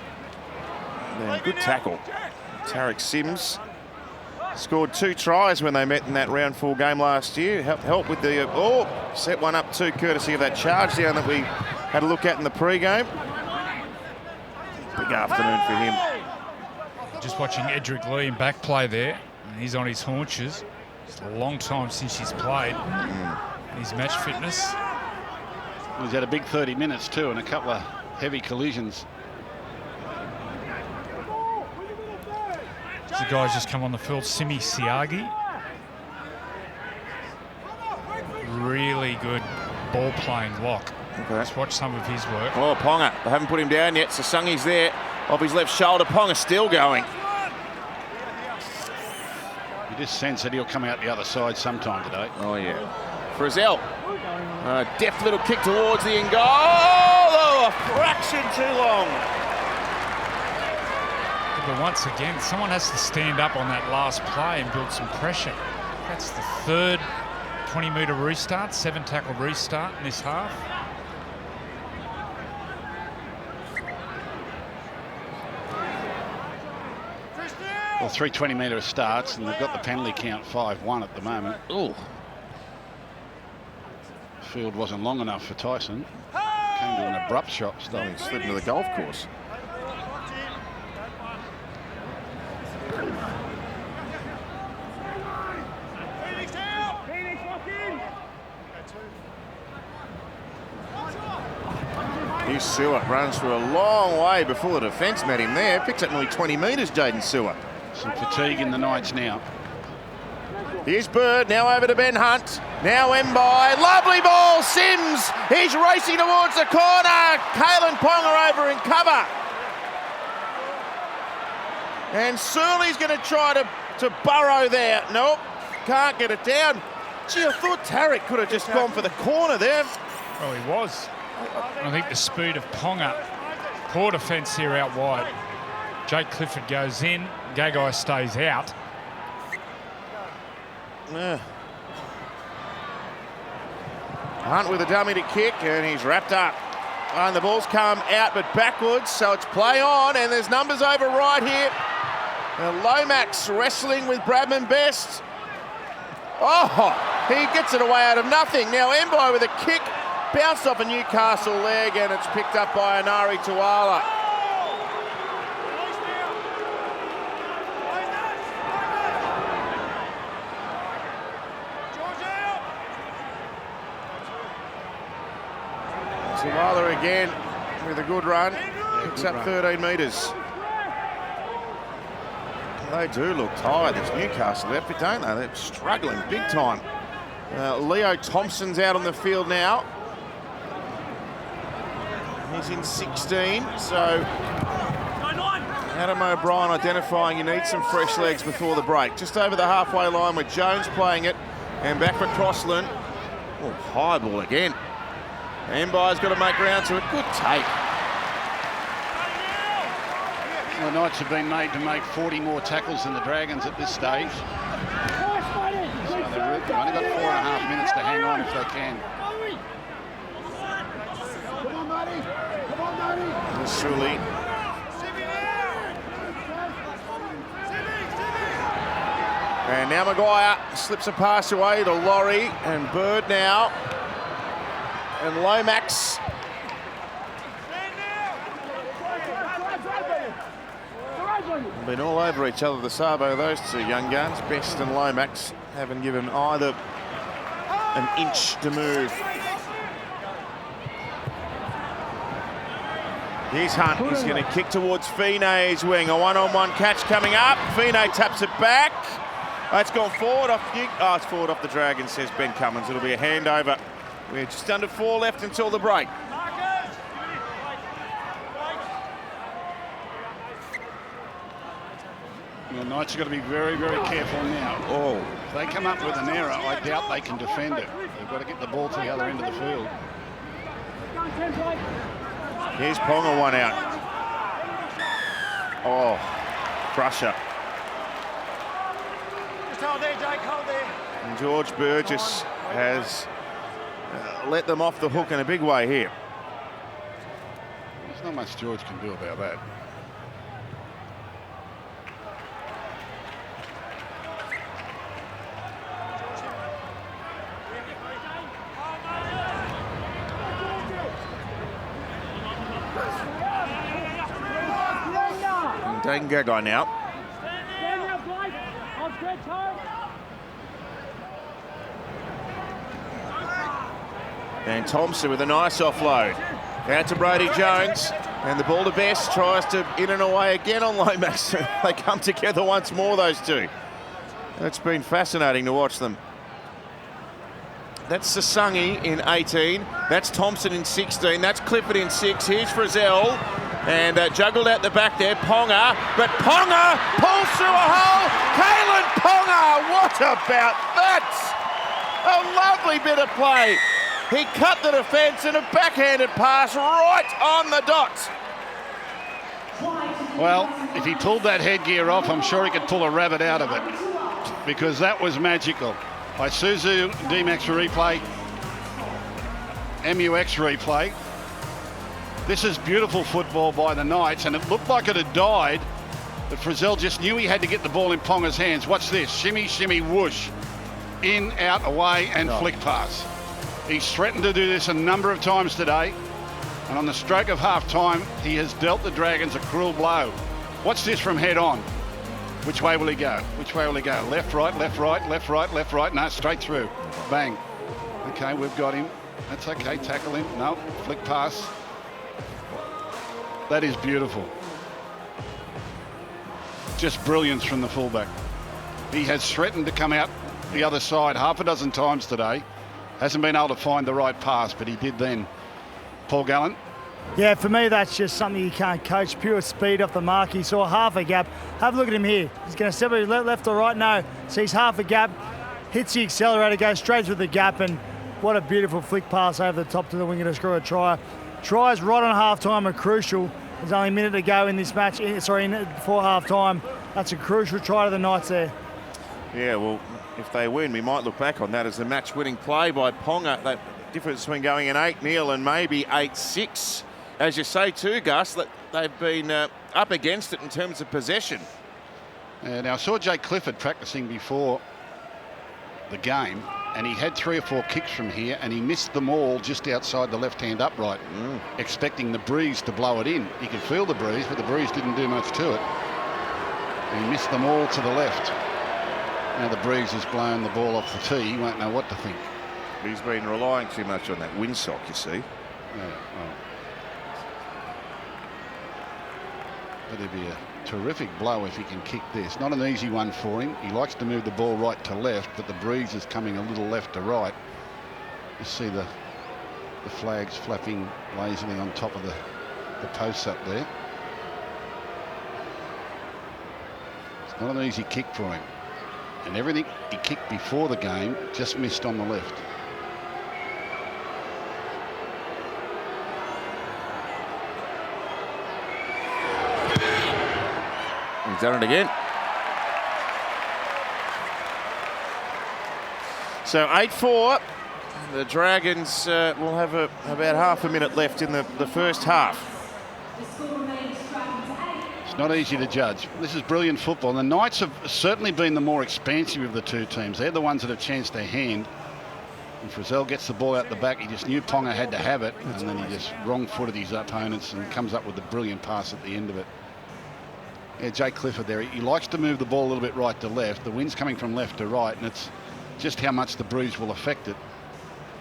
And good tackle. Tarek Sims scored 2 tries when they met in that round 4 game last year. Help with the, set one up too, courtesy of that charge down that we had a look at in the pre-game. Big afternoon for him. Just watching Edric Lee in back play there, and he's on his haunches. It's a long time since he's played. His match fitness. He's had a big 30 minutes too and a couple of heavy collisions. The guy's just come on the field, Simi Siagi. Really good ball playing lock. Okay. Let's watch some of his work. Oh, Ponga, they haven't put him down yet. Sasungi's there off his left shoulder. Ponga still going. You just sense that he'll come out the other side sometime today. Oh, yeah. Frizzell. Deft little kick towards the end goal. Oh, a fraction too long. But once again, someone has to stand up on that last play and build some pressure. That's the 3rd 20-metre restart, 7-tackle restart in this half. Well, 3 20-metre starts, and they've got the penalty count 5-1 at the moment. Ooh. Field wasn't long enough for Tyson. Came to an abrupt shot stop. He slid into the golf course. Here's Sewer, runs for a long way before the defence met him there. Picks up nearly 20 metres, Jaden Sewer. Some fatigue in the Knights now. Here's Bird, now over to Ben Hunt. Now Mbai, lovely ball, Sims. He's racing towards the corner. Kalen Ponga over in cover. And Surly's going to try to burrow there. Nope, can't get it down. Gee, I thought Tarek could have just gone for the corner there. Oh, he was. I think the speed of Ponga. Poor defence here out wide. Jake Clifford goes in. Gagai stays out. Hunt with a dummy to kick, and he's wrapped up. And the ball's come out, but backwards, so it's play on, and there's numbers over right here. Lomax wrestling with Bradman Best. Oh, he gets it away out of nothing. Now Mbai with a kick, bounced off a Newcastle leg, and it's picked up by Anari Tuala. Tuala again with a good run, picks up 13 metres. They do look tired, this Newcastle outfit, don't they? They're struggling big time. Leo Thompson's out on the field now. He's in 16, so Adam O'Brien identifying you need some fresh legs before the break. Just over the halfway line with Jones playing it, and back for Crossland. Oh, high ball again. Mbai's got to make round to it. Good take. The Knights have been made to make 40 more tackles than the Dragons at this stage. So they've only got 4.5 minutes to hang on if they can. Sully. And now Maguire slips a pass away to Laurie, and Bird now. And Lomax. Been all over each other, the Sabo, those two young guns. Best and Lomax haven't given either an inch to move. Here's Hunt. He's going to kick towards Fine's wing. A one-on-one catch coming up. Fine taps it back. It's gone forward off. Oh, it's forward off the Dragons, says Ben Cummins. It'll be a handover. We're just under 4 left until the break. The Knights have got to be very, very careful now. Oh, If they come up with an error, I doubt they can defend it. They've got to get the ball to the other end of the field. here's Ponga, one out. Oh, crusher. Just hold there, Jake, hold there. And George Burgess has let them off the hook in a big way here. There's not much George can do about that. Dane Gagai now. And Thompson with a nice offload. Out to Brody Jones. And the ball to Best, tries to in and away again on Lomax. They come together once more, those two. It's been fascinating to watch them. That's Sasungi in 18. That's Thompson in 16. That's Clifford in 6. Here's Frizzell. And juggled out the back there, Ponga. But Ponga pulls through a hole. Kalen Ponga, what about that? A lovely bit of play. He cut the defence and a backhanded pass right on the dot. Well, if he pulled that headgear off, I'm sure he could pull a rabbit out of it, because that was magical. Isuzu D-Max replay, MUX replay. This is beautiful football by the Knights, and it looked like it had died, but Frizzell just knew he had to get the ball in Ponga's hands. Watch this, shimmy, shimmy, whoosh. In, out, away, and flick pass. He's threatened to do this a number of times today, and on the stroke of half-time, he has dealt the Dragons a cruel blow. Watch this from head on. Which way will he go? Which way will he go? Left, right, left, right, left, right, left, right. No, straight through. Bang. Okay, we've got him. That's okay, tackle him. No, flick pass. That is beautiful. Just brilliance from the fullback. He has threatened to come out the other side half a dozen times today. Hasn't been able to find the right pass, but he did then. Paul Gallen. Yeah, for me, that's just something you can't coach. Pure speed off the mark. He saw half a gap. Have a look at him here. He's going to step left or right. No, sees half a gap, hits the accelerator, goes straight through the gap, and what a beautiful flick pass over the top to the winger to score a try. Tries right on half-time are crucial. There's only a minute to go in this match, before half-time. That's a crucial try to the Knights there. Yeah, well, if they win, we might look back on that as a match-winning play by Ponga. That difference between going in 8-0 and maybe 8-6. As you say too, Gus, that they've been up against it in terms of possession. Now, I saw Jake Clifford practicing before the game, and he had 3 or 4 kicks from here, and he missed them all just outside the left-hand upright, expecting the breeze to blow it in. He could feel the breeze, but the breeze didn't do much to it. He missed them all to the left. Now the breeze has blown the ball off the tee. He won't know what to think. He's been relying too much on that windsock, you see. Yeah, well. But it'd be a terrific blow if he can kick this. Not an easy one for him. He likes to move the ball right to left, but the breeze is coming a little left to right. You see the flags flapping lazily on top of the posts up there. It's not an easy kick for him. And everything he kicked before the game just missed on the left. He's done it again. So 8-4. The Dragons will have about half a minute left in the first half. It's not easy to judge. This is brilliant football. The Knights have certainly been the more expansive of the two teams. They're the ones that have chanced their hand. And Frizzell gets the ball out the back. He just knew Ponga had to have it, and then he just wrong-footed his opponents and comes up with a brilliant pass at the end of it. Yeah, Jake Clifford there. He likes to move the ball a little bit right to left. The wind's coming from left to right, and it's just how much the breeze will affect it.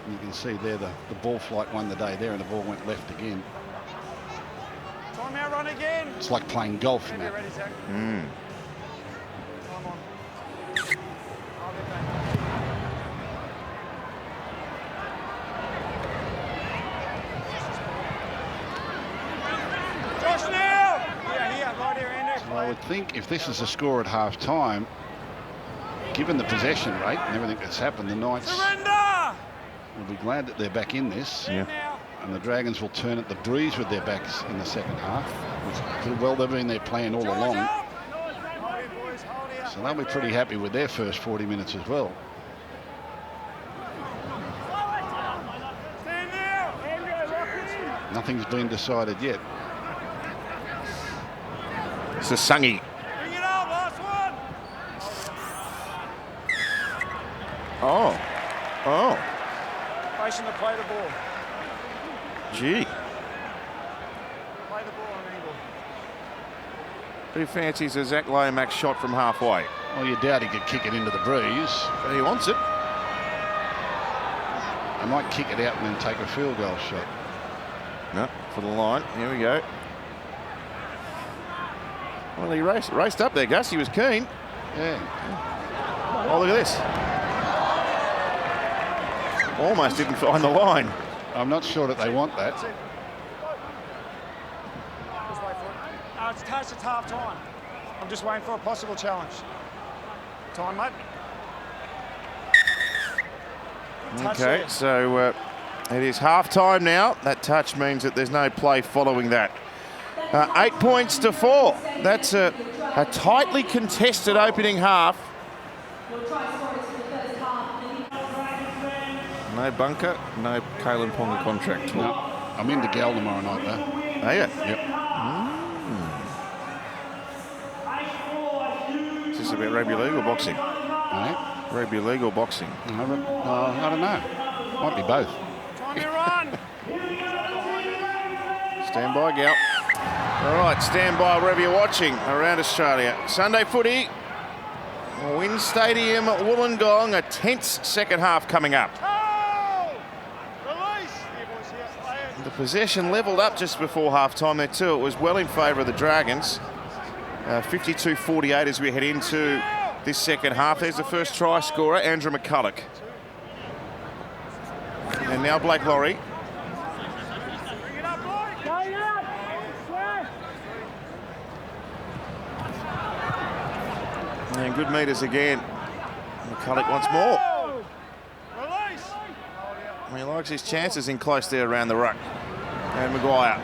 And you can see there the ball flight won the day there, and the ball went left again. Come out, run again. It's like playing golf, Matt. Ready, Zach? Mm. Come on. Josh now! Here, right here, Andrew. So I would think if this is a score at half time, given the possession rate and everything that's happened, the Knights Surrender! will be glad that they're back in this. Yeah. Now. And the Dragons will turn at the breeze with their backs in the second half. Which, well, they've been their plan all along. Hold it, boys, hold it. So they'll be pretty happy with their first 40 minutes as well. Stand now! Andrew, lock in. Nothing's been decided yet. Sasangi. Bring it up, last one! Oh. Oh. Facing the play the ball. Gee. Play the ball on angle. Who fancies a Zach Lomax shot from halfway? Well, you doubt he could kick it into the breeze. But he wants it. They might kick it out and then take a field goal shot. No, for the line. Here we go. Well, he raced up there, Gus. He was keen. Yeah. Oh, look at this. Almost didn't find the line. I'm not sure that they want that. Just wait for it. It's touched, it's half time. I'm just waiting for a possible challenge. Time, mate. Touch Okay, there. so it is half time now. That touch means that there's no play following that. 8 points to 4. That's a tightly contested opening half. No bunker, no Kalen Ponga contract. No, I'm in the Gal tomorrow night, though. Are you? Yep. Is this about rugby league or boxing? Right. Rugby league or boxing? I don't know. Might be both. Time to run! Stand by, Gal. All right, stand by wherever you're watching around Australia. Sunday footy, Wynn Stadium, Wollongong, a tense second half coming up. Release! Here, boys, here. Play it. The possession levelled up just before half-time there too. It was well in favour of the Dragons. 52-48 as we head into this second half. There's the first try scorer, Andrew McCulloch. And now Blake Laurie. Bring it up, boy! Going up! Swear! And good meters again. McCulloch once more. Release! He likes his chances in close there around the ruck. And Maguire.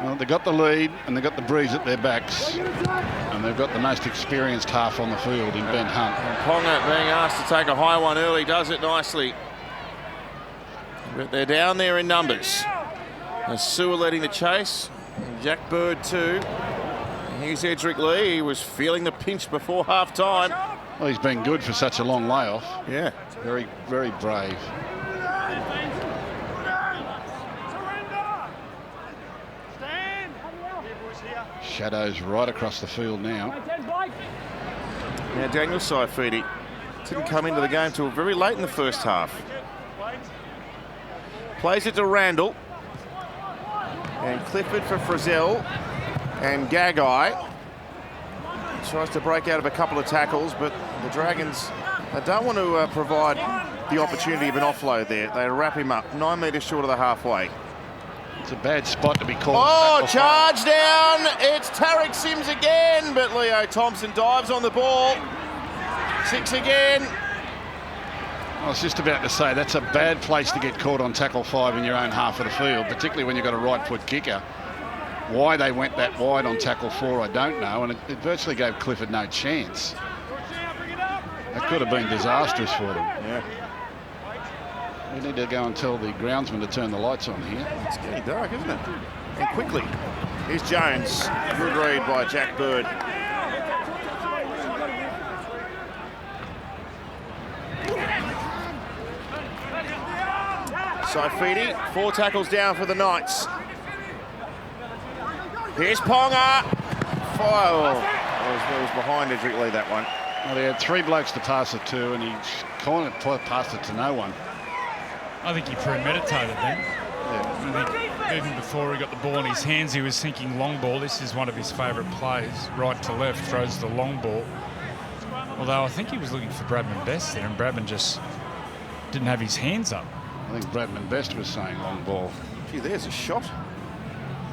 Well, they got the lead and they got the breeze at their backs. And they've got the most experienced half on the field in Ben Hunt. And Ponga being asked to take a high one early, does it nicely. But they're down there in numbers. And Sewer leading the chase. And Jack Bird too. And here's Edric Lee. He was feeling the pinch before half time. Well, he's been good for such a long layoff. Yeah. Very, very brave. Surrender! Stand! Here, boys, here. Shadows right across the field now. Now Daniel Saifidi didn't come into the game till very late in the first half. Wait. Plays it to Randall. And Clifford for Frizzell. And Gagai tries to break out of a couple of tackles, but the Dragons don't want to provide the opportunity of an offload there. They wrap him up 9 metres short of the halfway. It's a bad spot to be called. Oh, charge down. It's Tarek Sims again, but Leo Thompson dives on the ball. 6 again. I was just about to say, that's a bad place to get caught on tackle 5 in your own half of the field, particularly when you've got a right foot kicker. Why they went that wide on tackle 4, I don't know, and it virtually gave Clifford no chance. That could have been disastrous for them. Yeah, We need to go and tell the groundsman to turn the lights on here. it's getting dark, isn't it? And quickly. Here's Jones. Good read by Jack Bird. Saifidi, 4 tackles down for the Knights. Here's Ponga. Oh, it was behind Edric Lee, that one. Well, they had 3 blokes to pass it to, and he kind of passed it to no one. I think he premeditated then. I think even before he got the ball in his hands, he was thinking long ball. This is one of his favourite plays. Right to left, throws the long ball. Although I think he was looking for Bradman Best there, and Bradman just didn't have his hands up. I think Bradman Best was saying long ball. Gee, there's a shot.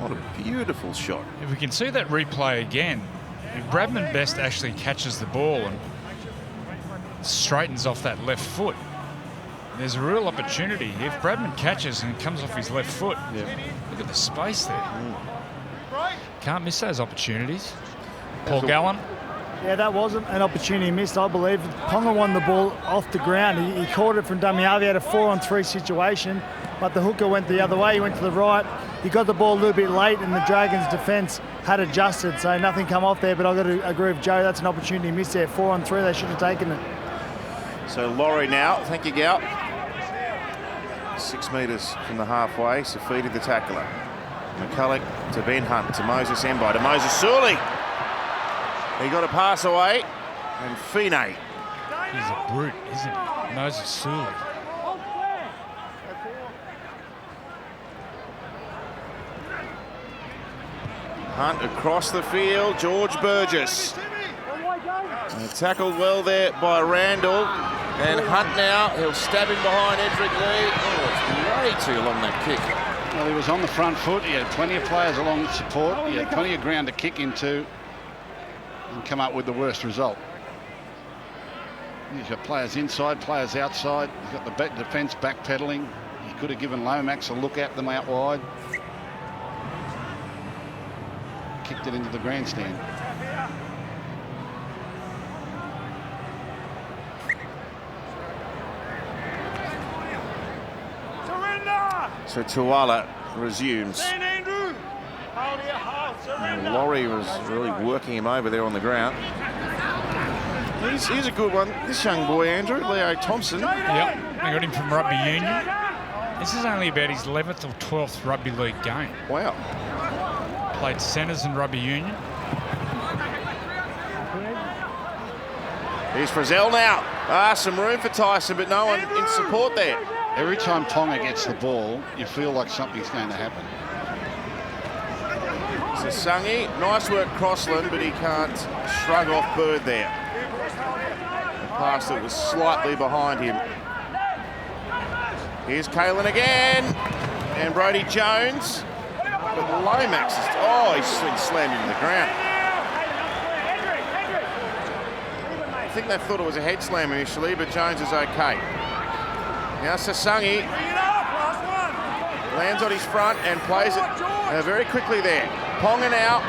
What a beautiful shot. If we can see that replay again, if Bradman Best actually catches the ball and straightens off that left foot, there's a real opportunity. If Bradman catches and comes off his left foot, look at the space there. Can't miss those opportunities. Paul Gallen. Yeah, that wasn't an opportunity missed, I believe. Ponga won the ball off the ground. He caught it from Damiavi, had a 4-on-3 situation, but the hooker went the other way. He went to the right. He got the ball a little bit late, and the Dragons' defence had adjusted, so nothing come off there. But I've got to agree with Joe, that's an opportunity missed there. 4-on-3, they should have taken it. So Laurie now, thank you, Gal. 6 metres from the halfway, Safidi the tackler. McCulloch to Ben Hunt, to Moses Embai, to Moses Sully. He got a pass away, and Fine. He's a brute, isn't he? Moses Sully. Hunt across the field, George Burgess. And tackled well there by Randall. And Hunt now, he'll stab him behind Edric Lee. Oh, it's way too long, that kick. Well, he was on the front foot. He had plenty of players along support. He had plenty of ground to kick into and come up with the worst result. He's got players inside, players outside. He's got the defence backpedaling. He could have given Lomax a look at them out wide. Kicked it into the grandstand. So Tuala resumes. And Laurie was really working him over there on the ground. Here's a good one. This young boy, Andrew, Leo Thompson. Yep, they got him from Rugby Union. This is only about his 11th or 12th Rugby League game. Wow. Played centres in Rugby Union. Here's Frizzell now. Some room for Tyson, but no one in support there. Every time Ponga gets the ball, you feel like something's going to happen. Sasangi, nice work Crossland, but he can't shrug off Bird there. The pass that was slightly behind him. Here's Kalen again, and Brodie Jones. But Lomax is, he's been slammed into the ground. I think they thought it was a head slam initially, but Jones is okay. Now Sasangi lands on his front and plays it very quickly there. Ponga now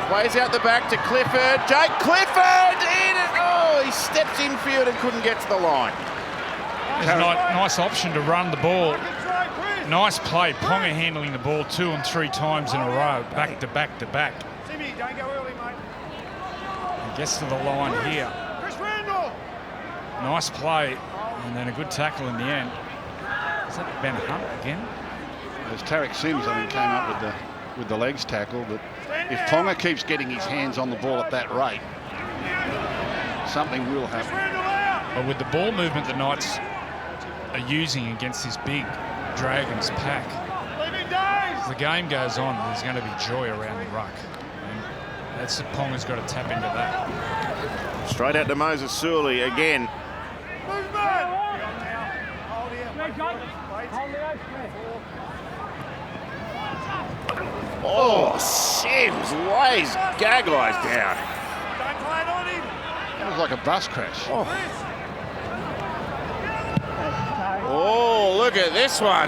plays out the back to Clifford. Jake Clifford in it. Oh, he stepped infield and couldn't get to the line. It's a nice option to run the ball. Nice play. Ponga handling the ball 2 and 3 times in a row, back to back to back. Timmy, don't go early, mate. He gets to the line here. Nice play, and then a good tackle in the end. Is that Ben Hunt again? As Tarek Sims, I think, came up with the legs tackle, but if Ponga keeps getting his hands on the ball at that rate, something will happen. But with the ball movement the Knights are using against this big Dragons pack, as the game goes on, there's going to be joy around the ruck. And that's the Ponga's got to tap into that. Straight out to Moses Sully again. Oh, Sims lays Gaggai's down. That was like a bus crash. Oh, look at this one.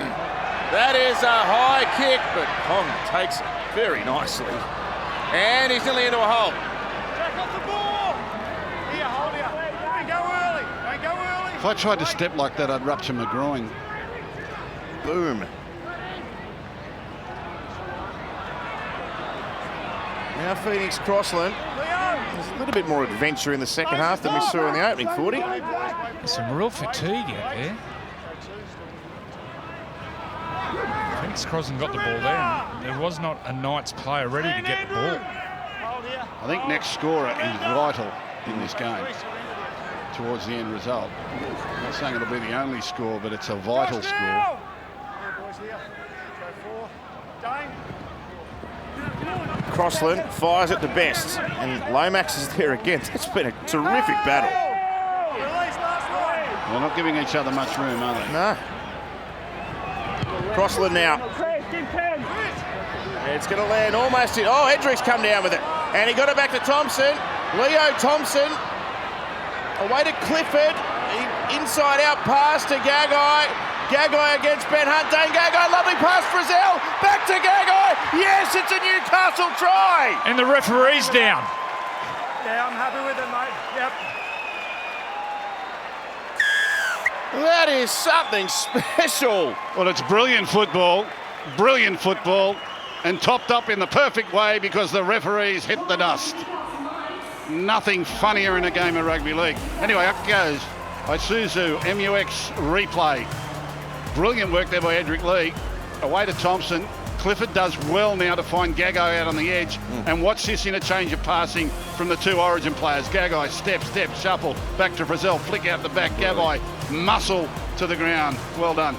That is a high kick, but Pong takes it very nicely. And he's nearly into a hole. If I tried to step like that, I'd rupture my groin. Boom. Now Phoenix Crossland. There's a little bit more adventure in the second half than we saw in the opening 40. There's some real fatigue out there. Phoenix Crossland got the ball there, and there was not a Knights player ready to get the ball. I think next scorer is vital in this game towards the end result. I'm not saying it'll be the only score, but it's a vital score. Crossland fires it to best, and Lomax is there again. That's been a terrific battle. They're not giving each other much room, are they? No. Crossland now. It's going to land almost in. Oh, Edrick's come down with it. And he got it back to Thompson. Leo Thompson. Away to Clifford. Inside out pass to Gagai. Gagai against Ben Hunt. Dane Gagai, lovely pass for Frizzell. Back to Gagai. Yes, it's a Newcastle try. And the referee's down. Yeah, I'm happy with it, mate. Yep. That is something special. Well, it's brilliant football, and topped up in the perfect way because the referees hit the dust. Nothing funnier in a game of rugby league. Anyway, up goes Isuzu MUX replay. Brilliant work there by Edrick Lee. Away to Thompson. Clifford does well now to find Gagai out on the edge. And watch this interchange of passing from the two Origin players. Gagai, step, shuffle, back to Frizzell, flick out the back. Gagai, muscle to the ground. Well done.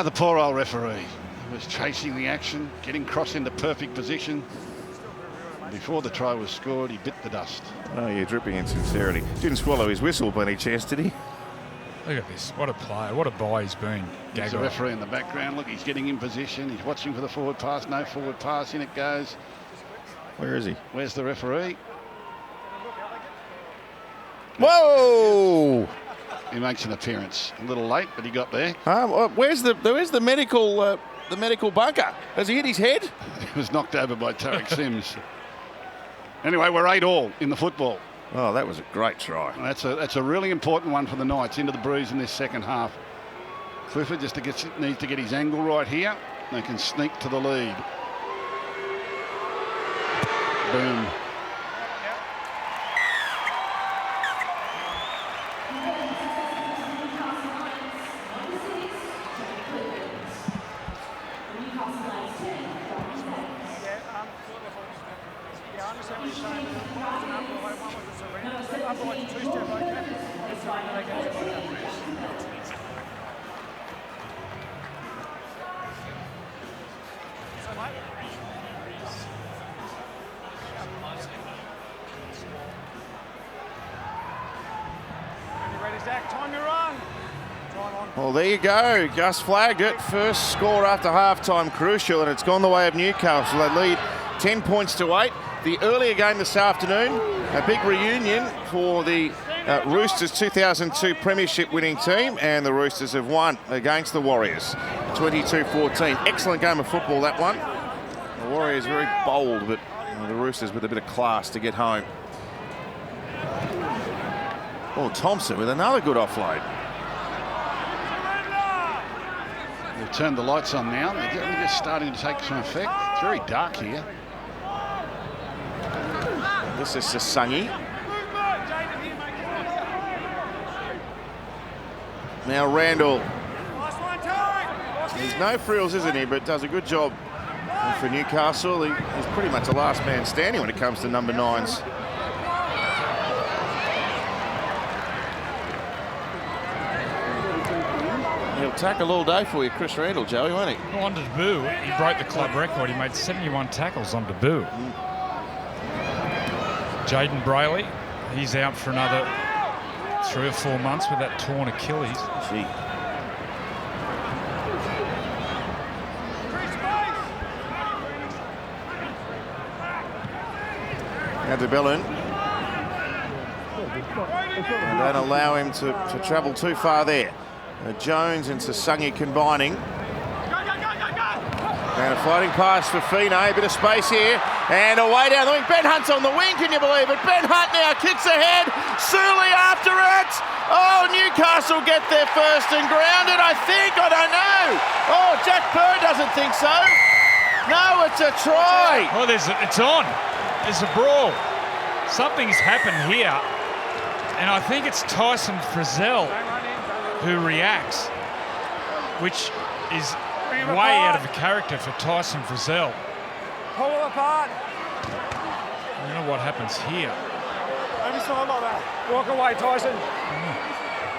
The poor old referee. He was chasing the action, getting cross into perfect position. Before the try was scored, he bit the dust. Oh, yeah, dripping in sincerity. Didn't swallow his whistle by any chance, did he? Look at this. What a player. What a buy he's been. There's a referee in the background. Look, he's getting in position. He's watching for the forward pass. No forward pass. In it goes. Where is he? Where's the referee? Whoa! He makes an appearance. A little late, but he got there. Where's the medical bunker? Has he hit his head? He was knocked over by Tarek Sims. Anyway, we're 8-all in the football. Oh, that was a great try. That's a really important one for the Knights into the breeze in this second half. Clifford just needs to get his angle right here. They can sneak to the lead. Boom. Well, there you go. Gus flagged it. First score after halftime, crucial, and it's gone the way of Newcastle. They lead 10 points to 8. The earlier game this afternoon, a big reunion for the Roosters 2002 Premiership winning team, and the Roosters have won against the Warriors 22-14. Excellent game of football, that one. The Warriors very bold, but the Roosters with a bit of class to get home. Oh, Thompson with another good offload. They've turned the lights on now. They're just starting to take some effect. It's very dark here. This is Sasangi. Now Randall. He's no frills, isn't he? But does a good job for Newcastle. He's pretty much a last man standing when it comes to number 9s. He'll tackle all day for you, Chris Randall, Joey, won't he? Well, on debut, he broke the club record. He made 71 tackles on debut. Jaden Brayley, he's out for another 3 or 4 months with that torn Achilles. Gee. Now de Bellin. And don't allow him to travel too far there. Jones and Sasangi combining. And a floating pass for Fine, a bit of space here, and away down the wing. Ben Hunt's on the wing, can you believe it? Ben Hunt now kicks ahead, Sully after it, Oh, Newcastle get their first and grounded, I think. I don't know. Oh, Jack Bird doesn't think so. No, it's a try. Well, it's on. There's a brawl. Something's happened here. And I think it's Tyson Frizzell who reacts, which is way out of character for Tyson Frizzell. Pull it apart. I don't know what happens here. Maybe something like that. Walk away, Tyson.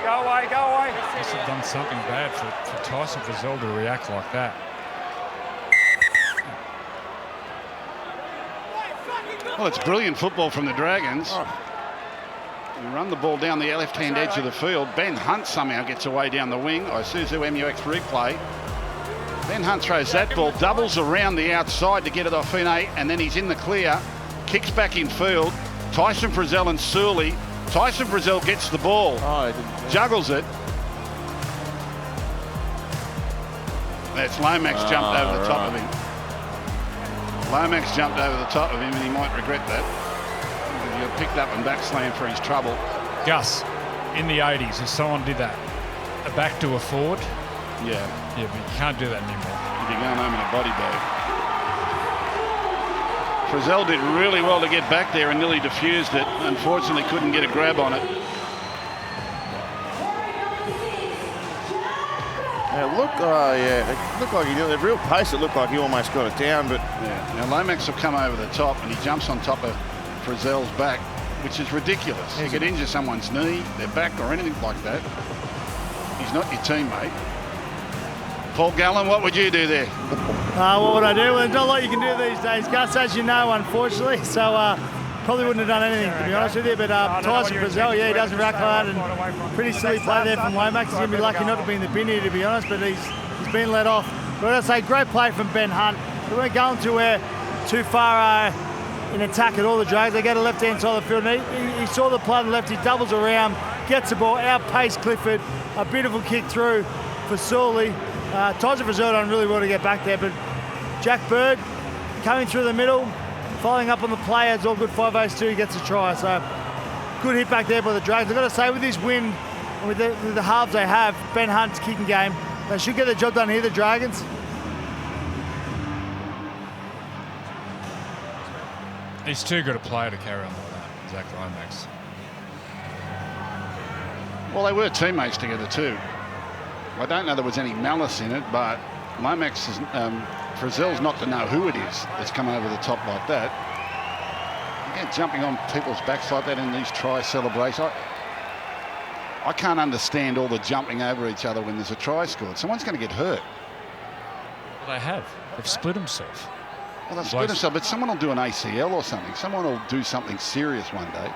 Go away, go away. Must have done something bad for Tyson Frizzell to react like that. Well, it's brilliant football from the Dragons. They run the ball down the left-hand edge of the field. Ben Hunt somehow gets away down the wing. Isuzu MUX replay. Ben Hunt throws that ball, doubles around the outside to get it off Fine, and then he's in the clear, kicks back in field. Tyson Frizzell and Surley. Tyson Frizzell gets the ball, juggles it. That's Lomax jumped over the top of him. Lomax jumped over the top of him, and he might regret that. He got picked up and back slammed for his trouble. Gus, in the 80s, if someone did that, a back to a forward, Yeah, yeah, but you can't do that anymore. he'd be going home in a body bag. Frizzell did really well to get back there and nearly diffused it. Unfortunately, couldn't get a grab on it. It looked like he did. At real pace, it looked like he almost got it down, but Yeah. Now Lomax will come over the top and he jumps on top of Frizzell's back, which is ridiculous. He could injure someone's knee, their back, or anything like that. He's not your teammate. Paul Gallen, what would you do there? What would I do? Well, there's not a lot you can do these days, Gus, as you know, unfortunately. So probably wouldn't have done anything, to be honest with you. But Tyson Frizzell, yeah, he doesn't rack hard, and pretty silly play there from Lomax. He's going to be lucky not to be in the bin here, to be honest, but he's been let off. But I'd say great play from Ben Hunt. We weren't going too far in attack at all, the Dragons. They go to left-hand side of the field, and he saw the play on the left. He doubles around, gets the ball, outpaced Clifford. A beautiful kick through for Surley. Tyson Frizzell done really well to get back there, but Jack Bird coming through the middle, following up on the play, it's all good 5-0-2, he gets a try. So good hit back there by the Dragons. I've got to say, with this win, and with the halves they have, Ben Hunt's kicking game, they should get the job done here, the Dragons. He's too good a player to carry on like that, Zach Lomax. Well, they were teammates together too. I don't know there was any malice in it, but Lomax is, Frizzell's not to know who it is that's come over the top like that. Again, jumping on people's backs like that in these try celebrations. I can't understand all the jumping over each other when there's a try scored. Someone's going to get hurt. Well, they have. They've split himself. Well, they'll split themselves, but someone will do an ACL or something. Someone will do something serious one day.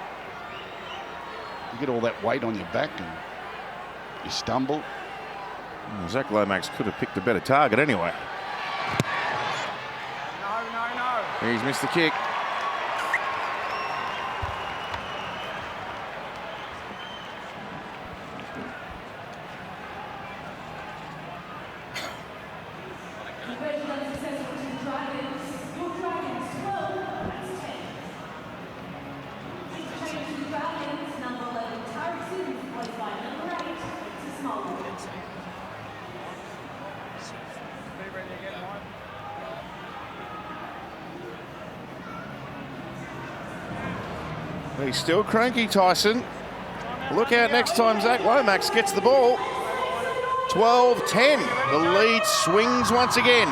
You get all that weight on your back and you stumble. Zach Lomax could have picked a better target anyway. No. He's missed the kick. He's still cranky, Tyson. Look out next time Zach Lomax gets the ball. 12-10. The lead swings once again.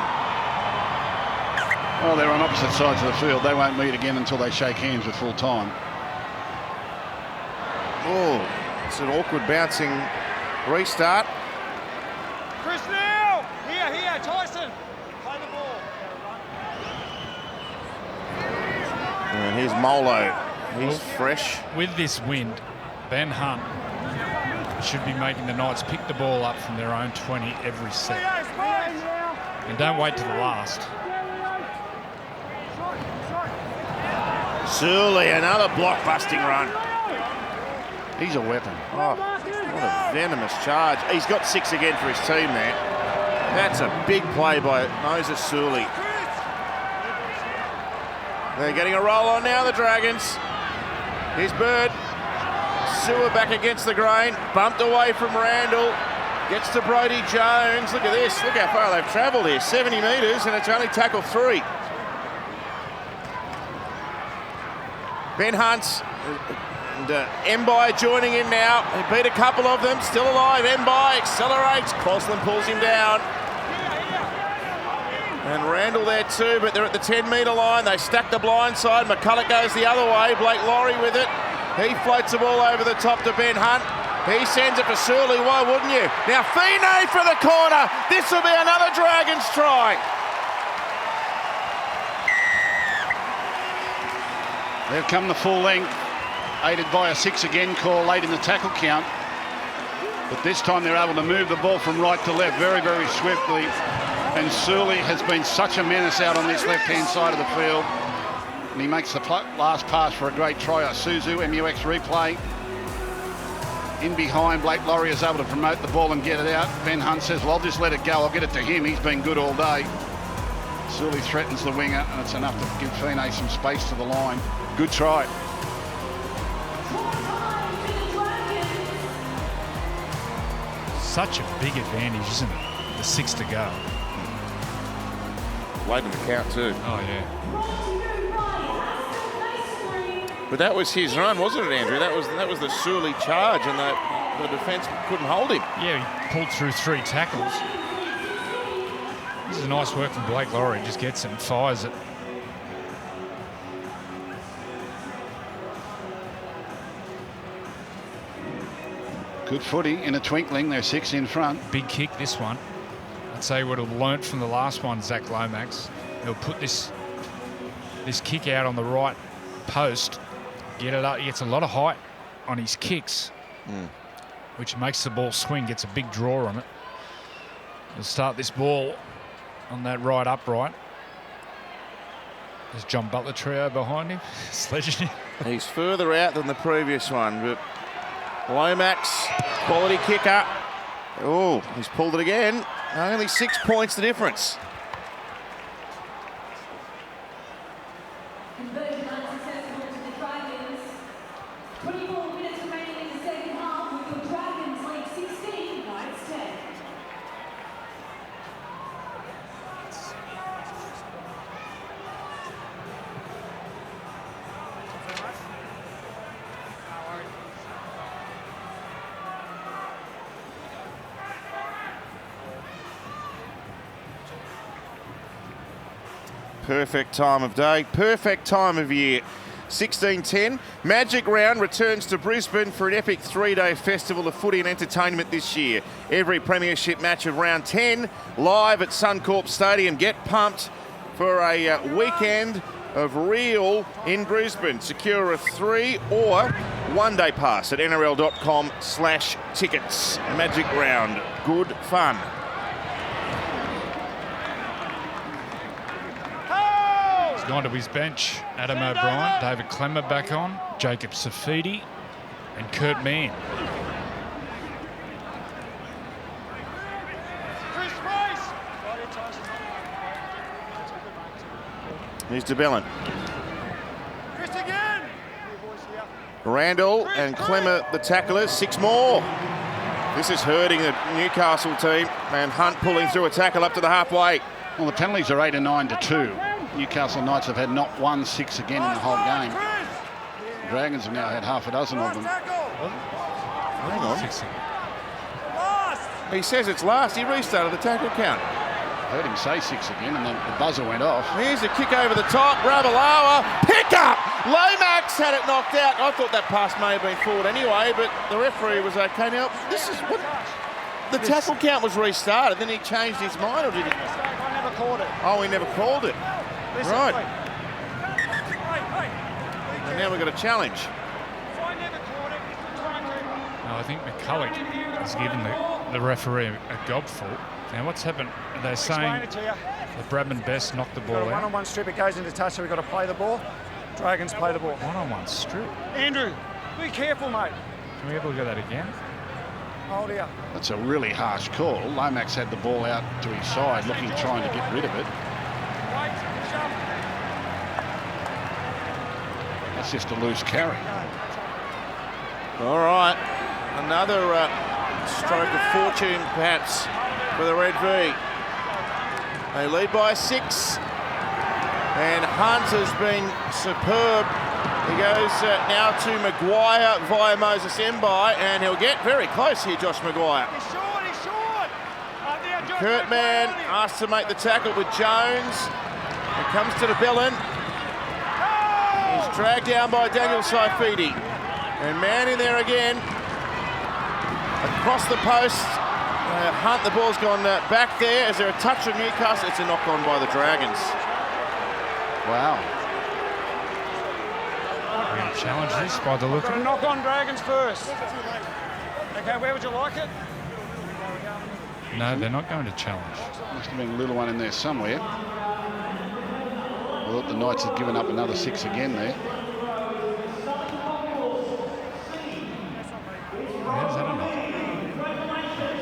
Well, they're on opposite sides of the field. They won't meet again until they shake hands with full time. Oh, it's an awkward bouncing restart. Chris Neal! Here, Tyson! Play the ball. And here's Molo. He's fresh. With this wind, Ben Hunt should be making the Knights pick the ball up from their own 20 every set. And don't wait till the last. Surley, another block-busting run. He's a weapon. Oh, what a venomous charge. He's got 6 again for his team there. That's a big play by Moses Surley. They're getting a roll on now, the Dragons. Here's Bird. Sewer back against the grain. Bumped away from Randall. Gets to Brodie Jones. Look at this. Look how far they've travelled here. 70 metres, and it's only tackle 3. Ben Hunt and Mbai joining in now. He beat a couple of them. Still alive. Mbai accelerates. Crossland pulls him down. And Randall there too, but they're at the 10-metre line. They stack the blind side. McCulloch goes the other way. Blake Laurie with it. He floats the ball over the top to Ben Hunt. He sends it for Surley. Why wouldn't you? Now Fine for the corner. This will be another Dragons try. They've come the full length, aided by a 6 again call late in the tackle count. But this time they're able to move the ball from right to left very, very swiftly. And Surley has been such a menace out on this left-hand side of the field. And he makes the last pass for a great try. Suzu, MUX replay. In behind, Blake Laurie is able to promote the ball and get it out. Ben Hunt says, well, I'll just let it go. I'll get it to him. He's been good all day. Surley threatens the winger, and it's enough to give Fine some space to the line. Good try. Such a big advantage, isn't it? The 6 to go. Late in the count too. Oh, yeah. But that was his run, wasn't it, Andrew? That was the Surley charge, and the defence couldn't hold him. Yeah, he pulled through 3 tackles. This is nice work from Blake Laurie. Just gets it and fires it. Good footy in a twinkling. They're 6 in front. Big kick, this one. I'd say he would have learnt from the last one, Zach Lomax. He'll put this kick out on the right post, get it up. He gets a lot of height on his kicks, which makes the ball swing, gets a big draw on it. He'll start this ball on that right upright. There's John Butler trio behind him, sledging him. He's further out than the previous one, but Lomax, quality kicker. Oh, he's pulled it again. Only 6 points the difference. Conversion unsuccessful to the Dragons. 24 minutes remaining in the second half with the Dragons lead 16, Knights 10. Perfect time of day, perfect time of year. 16:10. Magic Round returns to Brisbane for an epic 3-day festival of footy and entertainment this year. Every Premiership match of Round 10 live at Suncorp Stadium. Get pumped for a weekend of real in Brisbane. Secure a 3 or 1 day pass at nrl.com/tickets. Magic Round, good fun. Gone to his bench. Adam O'Brien, David Clemmer back on, Jacob Safidi and Kurt Mann. Here's DeBellin. Randall and Clemmer the tacklers, 6 more. This is hurting the Newcastle team, and Hunt pulling through a tackle up to the halfway. Well, the penalties are 8 and 9 to 2. Newcastle Knights have had not one 6 again in the whole game. The Dragons have now had half a dozen of them. Hang on. He says it's last. He restarted the tackle count. I heard him say 6 again, and the buzzer went off. Here's a kick over the top. Ravalawa, pick up. Lomax had it knocked out. I thought that pass may have been forward anyway, but the referee was okay. Now, this is what the tackle count was restarted. Then he changed his mind, or did he? I never called it. Oh, he never called it. Listen, Right. wait. And now we've got a challenge. I never called it. No, I think McCulloch has given the referee a gobful. Now, what's happened? Are they saying Explain it to you. that Bradman Best knocked the Got a ball out? one-on-one strip, it goes into touch, so we've got to play the ball. Dragons play the ball. One-on-one strip. Andrew, be careful, mate. Can we have a look at that again? Hold here. That's a really harsh call. Lomax had the ball out to his side, trying to get rid of it. Wait, shove. That's just a loose carry. All right, another stroke of fortune perhaps for the Red V. They lead by 6, and Hunt has been superb. He goes now to Maguire via Moses Mbai, and he'll get very close here, Josh Maguire. He's short. Kurt Mann asked to make the tackle with Jones. It comes to the Bellin. He's dragged down by Daniel Saifidi. And Mann in there again. Across the post. Hunt, the ball's gone back there. Is there a touch from Newcastle? It's a knock on by the Dragons. Wow. We're going to challenge this by the look of Got to it. knock on Dragons first. Okay, where would you like it? No, they're not going to challenge. Must have been a little one in there somewhere. Well, the Knights have given up another 6 again there. How's that a knock?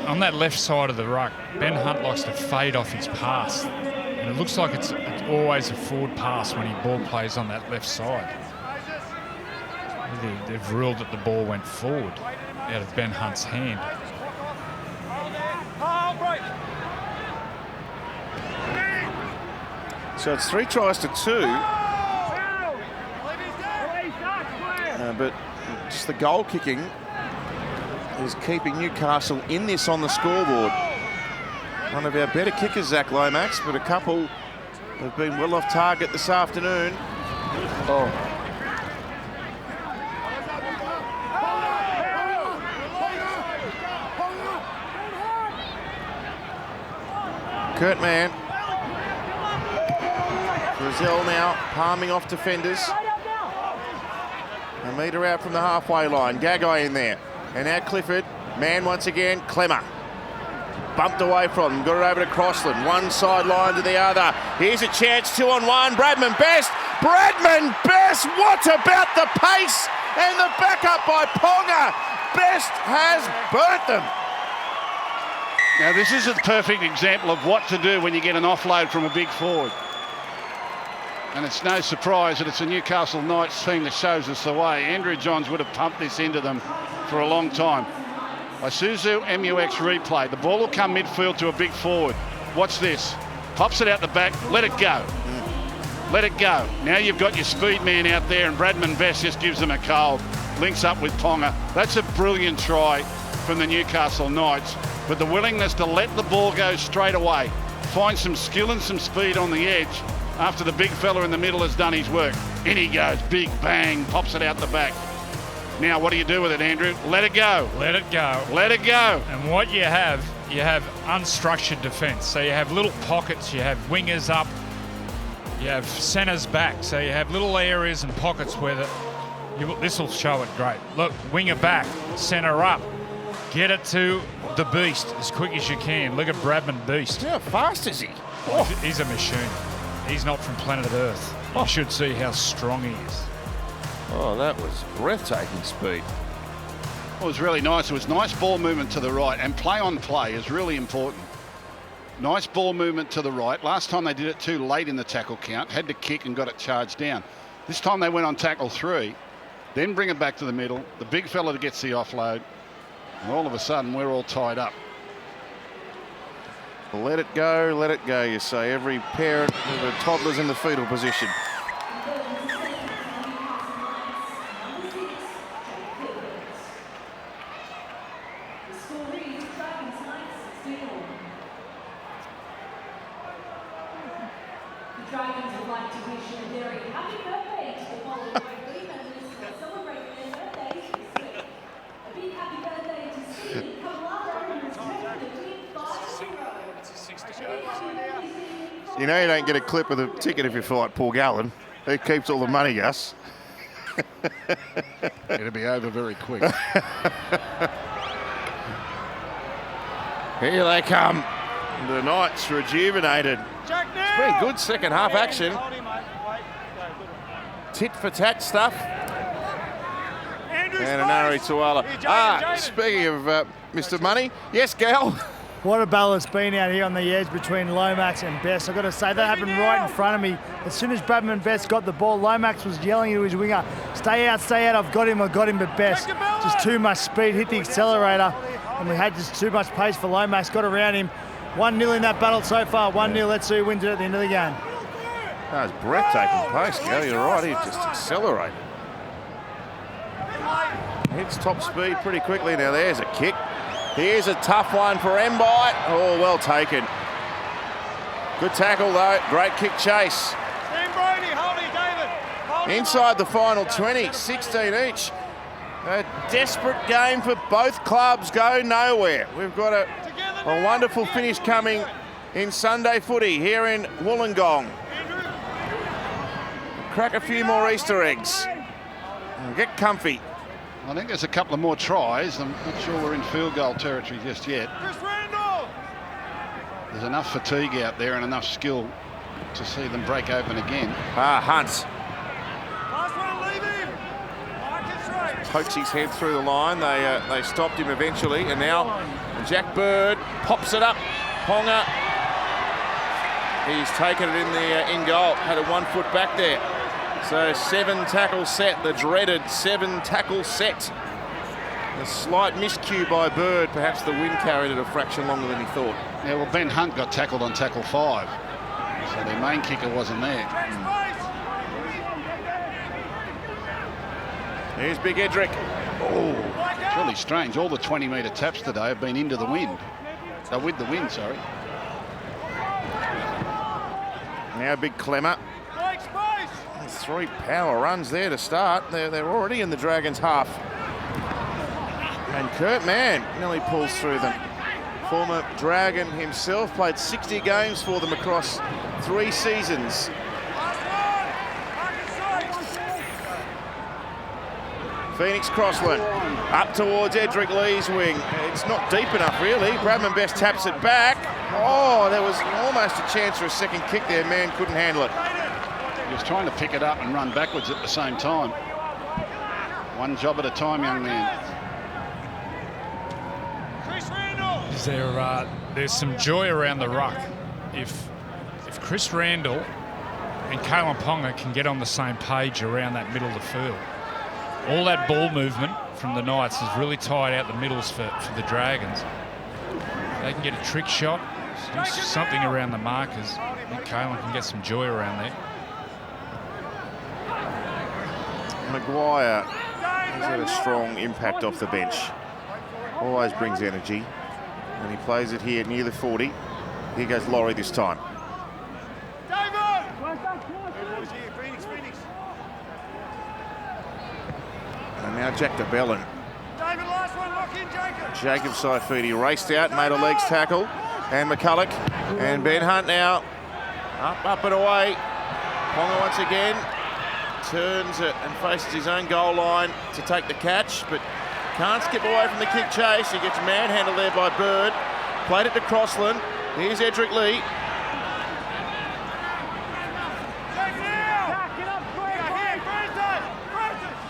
On that left side of the ruck, Ben Hunt likes to fade off his pass. And it looks like it's always a forward pass when he ball plays on that left side. They've ruled that the ball went forward out of Ben Hunt's hand. So it's 3 tries to 2. But just the goal kicking is keeping Newcastle in this on the scoreboard. One of our better kickers, Zach Lomax, but a couple have been well off target this afternoon. Oh. Kurt Mann. Brazil now palming off defenders. A metre out from the halfway line. Gagai in there. And now Clifford. Mann once again. Clemmer. Bumped away from him. Got it over to Crossland. One sideline to the other. Here's a chance. 2-on-1. Bradman Best. Bradman Best. What about the pace and the backup by Ponga? Best has burnt them. Now, this is a perfect example of what to do when you get an offload from a big forward. And it's no surprise that it's a Newcastle Knights team that shows us the way. Andrew Johns would have pumped this into them for a long time. Isuzu MUX replay. The ball will come midfield to a big forward. Watch this. Pops it out the back. Let it go. Let it go. Now you've got your speed man out there, and Bradman Best just gives them a cold. Links up with Ponga. That's a brilliant try from the Newcastle Knights. But the willingness to let the ball go straight away, find some skill and some speed on the edge after the big fella in the middle has done his work. In he goes, big bang, pops it out the back. Now, what do you do with it, Andrew? Let it go. Let it go. Let it go. And what you have unstructured defence. So you have little pockets, you have wingers up, you have centres back. So you have little areas and pockets where this will show it great. Look, winger back, centre up. Get it to the beast as quick as you can. Look at Bradman Beast. How fast is he? Oh. He's a machine. He's not from planet Earth. You should see how strong he is. Oh, that was breathtaking speed. It was really nice. It was nice ball movement to the right, and play on play is really important. Nice ball movement to the right. Last time they did it too late in the tackle count, had to kick and got it charged down. This time they went on tackle 3, then bring it back to the middle. The big fella gets the offload, and all of a sudden we're all tied up. Let it go, you say. Every parent with a toddler's in the fetal position. Dragons would like to wish a very happy birthday to the following rugby members who are celebrating their birthdays this week. A big happy birthday to Stephen Illawarra, who is turning the 5-0. You know you don't get a clip of the ticket if you fight Paul Gallen. He keeps all the money, Gus. It'll be over very quick. Here they come. The Knights rejuvenated. It's been good second half action. Tit-for-tat stuff. And Anari Tuala. Speaking of Mr. Money, yes, Gal. What a battle it's been out here on the edge between Lomax and Best. I've got to say, that happened right in front of me. As soon as Bradman and Best got the ball, Lomax was yelling to his winger, stay out, I've got him, but Best, just too much speed, hit the accelerator, and we had just too much pace for Lomax, got around him. 1-0 in that battle so far, 1-0, let's see who wins it at the end of the game. That was breathtaking pace, Gary, you're right, he just accelerated. Hits top speed pretty quickly. Now there's a kick. Here's a tough one for Mbite. Oh, well taken. Good tackle though. Great kick chase. Inside the final 20, 16 each. A desperate game for both clubs. Go nowhere. We've got a wonderful finish coming in Sunday footy here in Wollongong. Crack a few more Easter eggs and get comfy. I think there's a couple of more tries. I'm not sure we're in field goal territory just yet. There's enough fatigue out there and enough skill to see them break open again. Hunt pokes his head through the line. They stopped him eventually, and now Jack Bird pops it up. Ponga, he's taken it in goal. Had a 1 foot back there. So 7 tackle set, the dreaded 7 tackle set. A slight miscue by Bird. Perhaps the wind carried it a fraction longer than he thought. Yeah, well, Ben Hunt got tackled on tackle 5. So their main kicker wasn't there. Here's Big Edric. Oh, it's really strange. All the 20-metre taps today have been into the wind. With the wind, sorry. Now Big Clemmer. 3 power runs there to start. They're already in the Dragons' half. And Kurt Mann nearly pulls through them. Former Dragon himself, played 60 games for them across 3 seasons. Phoenix Crossland up towards Edric Lee's wing. It's not deep enough really. Bradman Best taps it back. Oh, there was almost a chance for a second kick there. Man couldn't handle it. He was trying to pick it up and run backwards at the same time. One job at a time, young man. There's some joy around the ruck. If Chris Randall and Kalen Ponga can get on the same page around that middle of the field, all that ball movement from the Knights has really tied out the middles for the Dragons. They can get a trick shot, do something around the markers. I think Kalen can get some joy around there. Maguire has had a strong impact off the bench. Always brings energy. And he plays it here near the 40. Here goes Laurie this time. And now Jack de Bellin. Jacob Saifidi raced out, made a legs tackle. And McCulloch. And Ben Hunt now. Up and away. Ponga once again. Turns it and faces his own goal line to take the catch, but can't skip away from the kick chase. He gets manhandled there by Bird. Played it to Crossland. Here's Edric Lee.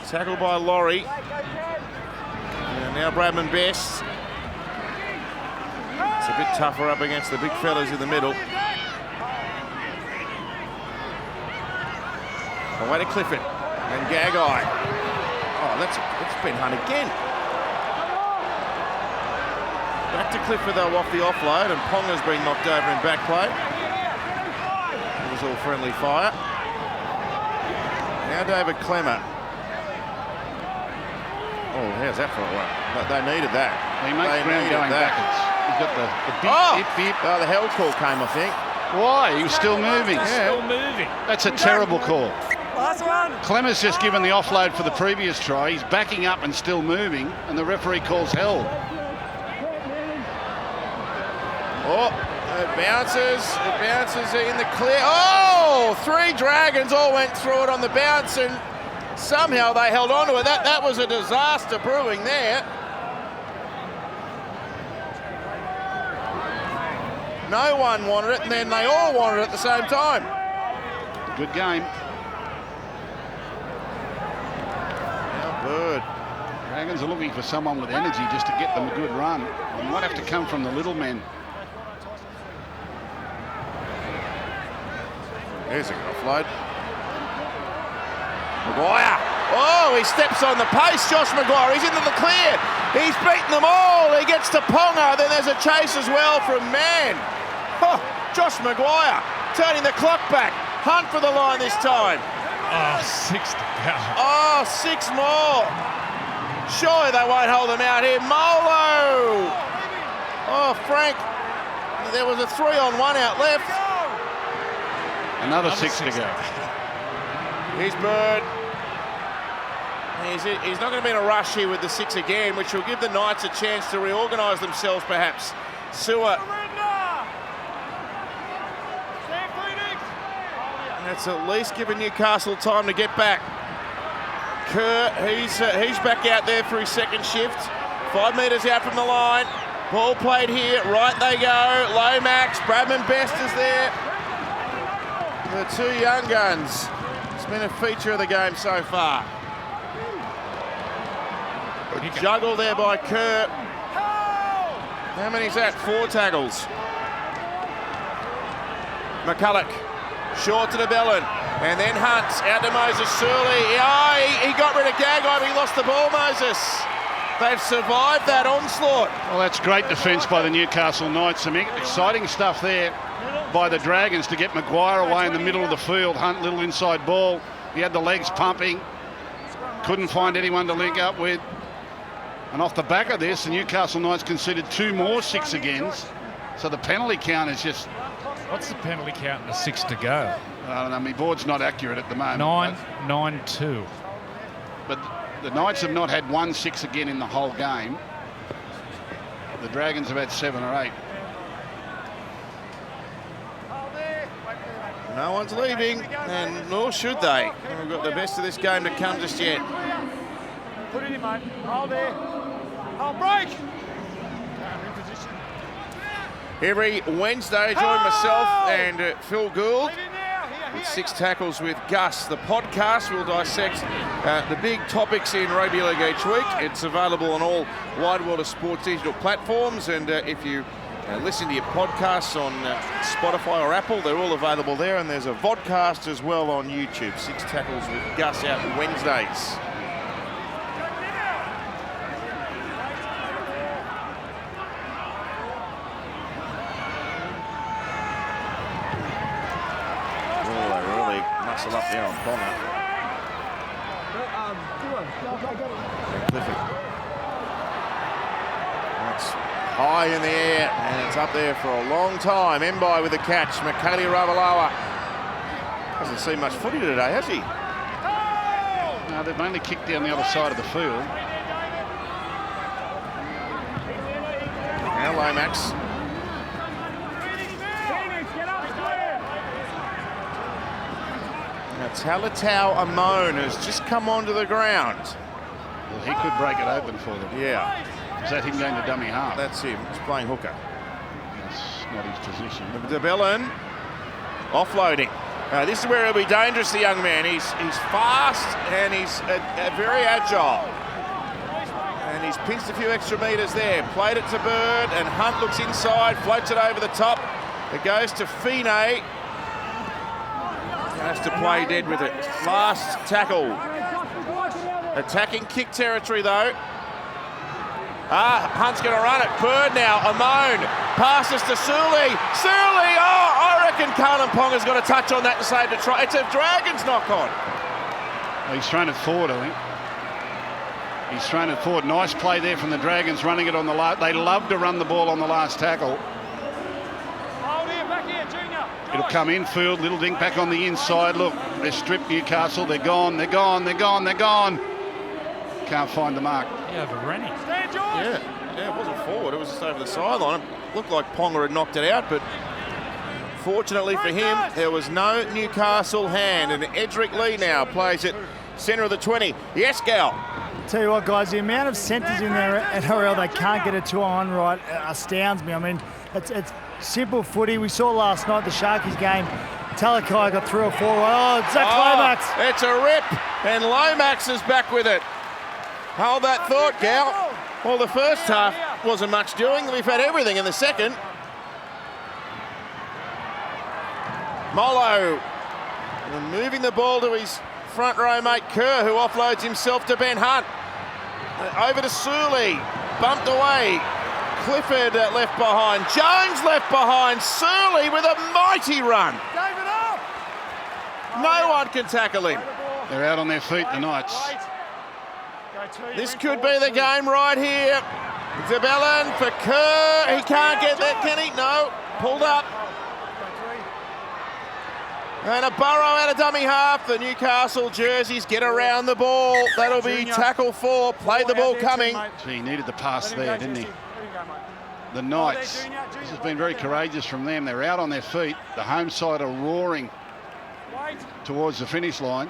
Tackled by Laurie. And now Bradman Best. It's a bit tougher up against the big fellas in the middle. Away to Clifford and Gagai. Oh, that's Ben Hunt again. Back to Clifford though off the offload, and Ponga's been knocked over in back play. It was all friendly fire. Now David Clemmer. Oh, how's that for a run? But they needed that. He makes ground going backwards. He's got the beep. Oh, the held call came, I think. Why? He was still moving. Still moving. That's a terrible call. Last one. Clemmer's just given the offload for the previous try. He's backing up and still moving, and the referee calls held. Oh, it bounces in the clear. Oh, 3 Dragons all went through it on the bounce, and somehow they held on to it. That was a disaster brewing there. No one wanted it, and then they all wanted it at the same time. Good game. Now Bird. Dragons are looking for someone with energy just to get them a good run. It might have to come from the little men. There's a good offload. Maguire. Oh, he steps on the pace, Josh Maguire. He's into the clear. He's beaten them all. He gets to Ponga. Then there's a chase as well from Mann. Oh, Josh Maguire turning the clock back. Hunt for the line this time. Oh, 6 to go. Oh, 6 more. Surely they won't hold them out here. Molo. Oh, Frank. There was a 3-on-1 out left. Another 6 to go. Here's Bird. He's not going to be in a rush here with the 6 again, which will give the Knights a chance to reorganise themselves, perhaps. Sewer. That's at least given Newcastle time to get back. Kerr, he's back out there for his second shift. 5 metres out from the line. Ball played here. Right they go. Lomax. Bradman Best is there. The 2 young guns. It's been a feature of the game so far. A juggle there by Kerr. How many's that? 4 tackles. McCulloch. Short to the Bellin. And then Hunt out to Moses Surley. Oh, he got rid of Gagai, but he lost the ball, Moses. They've survived that onslaught. Well, that's great defence by the Newcastle Knights. Some exciting stuff there by the Dragons to get Maguire away in the middle of the field. Hunt, little inside ball. He had the legs pumping. Couldn't find anyone to link up with. And off the back of this, the Newcastle Knights conceded 2 more 6 agains. So the penalty count is just... What's the penalty count in the 6 to go? I don't know, my board's not accurate at the moment. 9-2. But the Knights have not had 1 6 again in the whole game. The Dragons have had 7 or 8. No one's leaving, and nor should they. We've got the best of this game to come just yet. Put it in, mate. Hold there. Hold, break. Every Wednesday, join myself and Phil Gould with 6 tackles with Gus. The podcast will dissect the big topics in Rugby League each week. It's available on all Wide World of Sports digital platforms, and if you listen to your podcasts on Spotify or Apple, they're all available there, and there's a vodcast as well on YouTube. 6 tackles with Gus out Wednesdays. Up there on Ponga. That's high in the air, and it's up there for a long time. Mbai with the catch. Makali Ravalawa hasn't seen much footy today, has he? No, they've only kicked down the other side of the field. Now Lomax. Talatau Amon has just come onto the ground. Well, he could break it open for them. Yeah. Is that him going to dummy half? That's him. He's playing hooker. That's not his position. De Bellin offloading. This is where he'll be dangerous, the young man. He's fast and he's very agile. And he's pinched a few extra metres there. Played it to Bird, and Hunt looks inside, floats it over the top. It goes to Fine. Has to play dead with it. Last tackle. Attacking kick territory though. Hunt's going to run it. Bird now. Amon passes to Surley. Surley! Oh, I reckon Carlin Ponga's got a touch on that to save the try. It's a Dragons knock on. He's thrown it forward, I think. He's thrown it forward. Nice play there from the Dragons, running it on the last. They love to run the ball on the last tackle. It'll come infield, little dink back on the inside. Look, they're stripped Newcastle. They're gone, they're gone, they're gone, they're gone. Can't find the mark. Yeah, overrunning. Yeah, it wasn't forward. It was just over the sideline. It looked like Ponga had knocked it out, but fortunately for him, there was no Newcastle hand. And Edric Lee now plays it centre of the 20. Yes, Gal. Tell you what, guys, the amount of centres in there at NRL they can't get a 2-on right astounds me. I mean, it's simple footy. We saw last night the Sharkies game. Talakai got 3 or 4. Oh, Zach Lomax. It's a rip, and Lomax is back with it. Hold that thought, Gal. Well, the first half wasn't much doing. We've had everything in the second. Molo And moving the ball to his front row mate Kerr, who offloads himself to Ben Hunt. Over to Sully, bumped away. Clifford left behind. Jones left behind. Sully with a mighty run. No one can tackle him. They're out on their feet, the Knights. This could be the game right here. Zabellin for Kerr. He can't get there, can he? No. Pulled up. And a Burrow out of dummy half. The Newcastle jerseys get around the ball. That'll be tackle 4. Play the ball coming. Gee, he needed the pass there, didn't he? The Knights. This has been very courageous from them. They're out on their feet. The home side are roaring towards the finish line.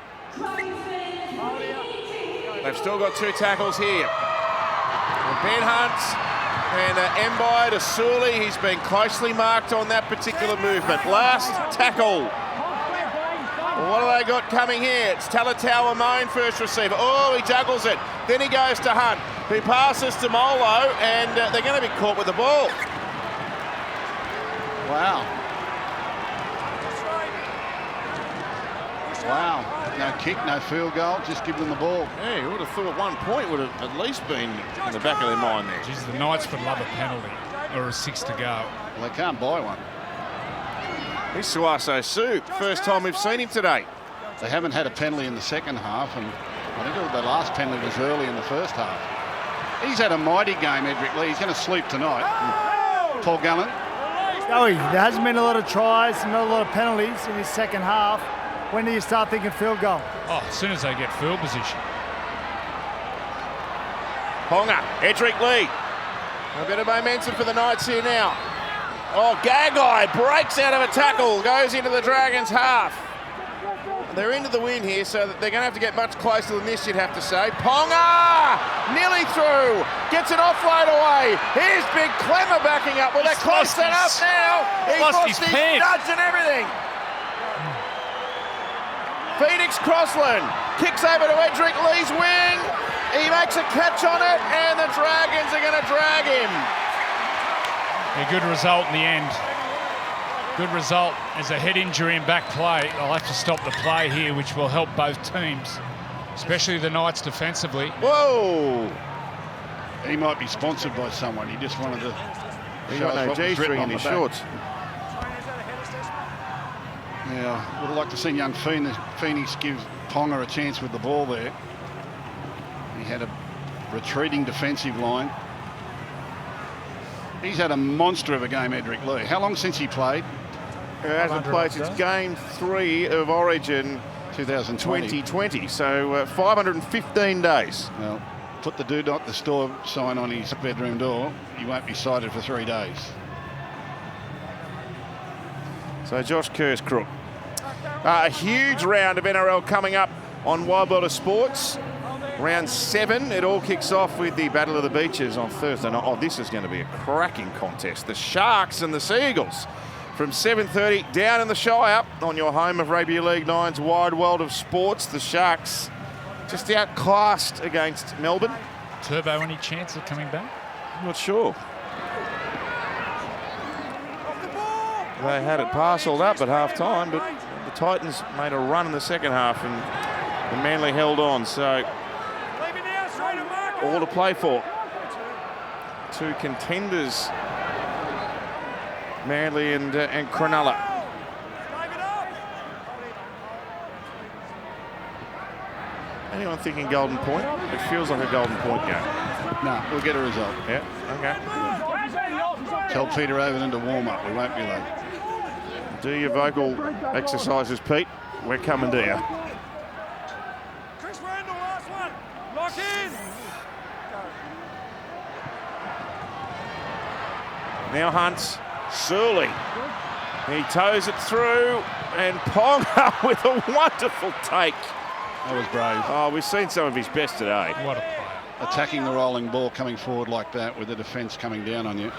They've still got 2 tackles here. And Ben Hunt and Mbai to Sully. He's been closely marked on that particular movement. Last tackle. What have they got coming here? It's Talatau Amone, first receiver. Oh, he juggles it. Then he goes to Hunt, who passes to Molo, and they're going to be caught with the ball. Wow. Wow. No kick, no field goal, just give them the ball. Yeah, you would have thought 1 point would have at least been in the back of their mind there. Geez, the Knights would love a penalty or a 6 to go. Well, they can't buy one. Here's Suaso Su. First time we've seen him today. They haven't had a penalty in the second half, and I think the last penalty was early in the first half. He's had a mighty game, Edric Lee. He's going to sleep tonight. Paul Gallen. Joey, there hasn't been a lot of tries and not a lot of penalties in his second half. When do you start thinking field goal? Oh, as soon as they get field position. Ponga, Edric Lee. A bit of momentum for the Knights here now. Oh, Gagai breaks out of a tackle, goes into the Dragons' half. They're into the win here, so they're going to have to get much closer than this, you'd have to say. Ponga! Nearly through. Gets an offload away. Here's Big Clemmer backing up. Well, they're close enough now. He's lost his studs and everything. Phoenix Crossland kicks over to Edric Lee's wing. He makes a catch on it, and the Dragons are going to drag him. A good result in the end. Good result. There's a head injury in back play. I'll have to stop the play here, which will help both teams, especially the Knights defensively. Whoa! He might be sponsored by someone. He just wanted to He show got us no what was written G-string on in the his back. shorts. Yeah, would have liked to see young Phoenix give Ponga a chance with the ball there. He had a retreating defensive line. He's had a monster of a game, Edric Lee. How long since he played? He hasn't played since game 3 of Origin 2020. 2020, so 515 days. Well, put the "Do Not Disturb" sign on his bedroom door. He won't be cited for 3 days. So Josh Kerr's crook. A huge round of NRL coming up on Wild World of Sports. Round 7, it all kicks off with the Battle of the Beaches on Thursday night. Oh, this is going to be a cracking contest. The Sharks and the Seagulls from 7:30 down in the Shire on your home of Rugby League 9's Wide World of Sports. The Sharks just outclassed against Melbourne. Turbo, any chance of coming back? I'm not sure. They had it parcelled up at half-time, but the Titans made a run in the second half and Manly held on. So all to play for. 2 contenders, Manly and Cronulla. Anyone thinking Golden Point? It feels like a Golden Point game. No, we'll get a result. Yeah, okay. Tell Peter Overton to warm up. We won't be late. Do your vocal exercises, Pete. We're coming to you. Chris Randall, last one. Lock in. Now Hunt's Sully. He toes it through, and Ponga with a wonderful take. That was brave. Oh, we've seen some of his best today. What a player. Attacking the rolling ball, coming forward like that with the defence coming down on you.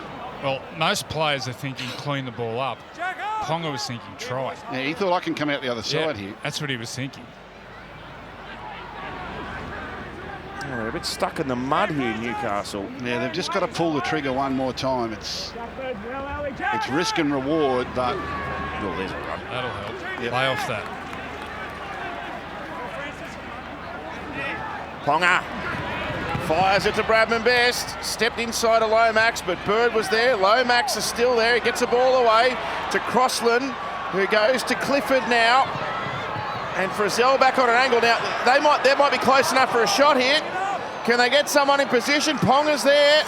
Well, most players are thinking clean the ball up. Ponga was thinking try. Yeah, he thought I can come out the other side here. That's what he was thinking. Oh, they're a bit stuck in the mud here, Newcastle. Yeah, they've just got to pull the trigger one more time. It's risk and reward, but Oh, there's a run. That'll help. Yep. Play off that. Ponga fires it to Bradman Best. Stepped inside of Lomax, but Bird was there. Lomax is still there. He gets the ball away to Crossland, who goes to Clifford now. And Frizzell back on an angle. Now, they might be close enough for a shot here. Can they get someone in position? Ponga's there.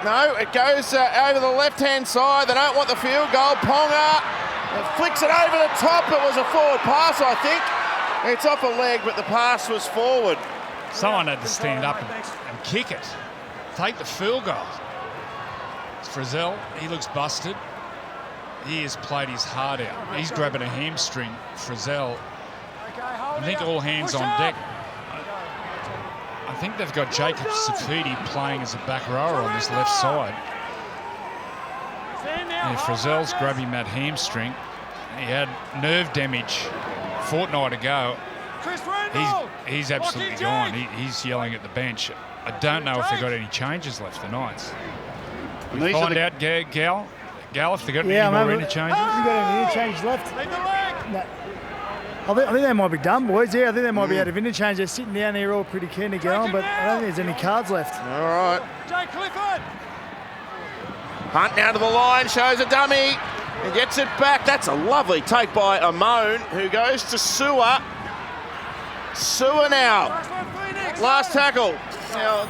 No, it goes over the left-hand side. They don't want the field goal. Ponga flicks it over the top. It was a forward pass, I think. It's off a leg, but the pass was forward. Someone had to stand up and kick it. Take the field goal. It's Frizzell. He looks busted. He has played his heart out. He's grabbing a hamstring. Frizzell. I think all hands on deck. I think they've got Jacob Safidi playing as a back rower on this left side. And Frizzell's grabbing that hamstring. He had nerve damage a fortnight ago. He's absolutely gone. He's yelling at the bench. I don't know if they've got any changes left tonight. We find out, Gal, if they've got any more interchanges. Have you got any interchanges left? No. I think they might be done, boys. Yeah, I think they might be out of interchange. They're sitting down here all pretty keen to get on, but I don't think there's any cards left. All right. Jay Clifford. Hunt now to the line, shows a dummy, and gets it back. That's a lovely take by Amon, who goes to Sewer. Sewer now. Last tackle. Now,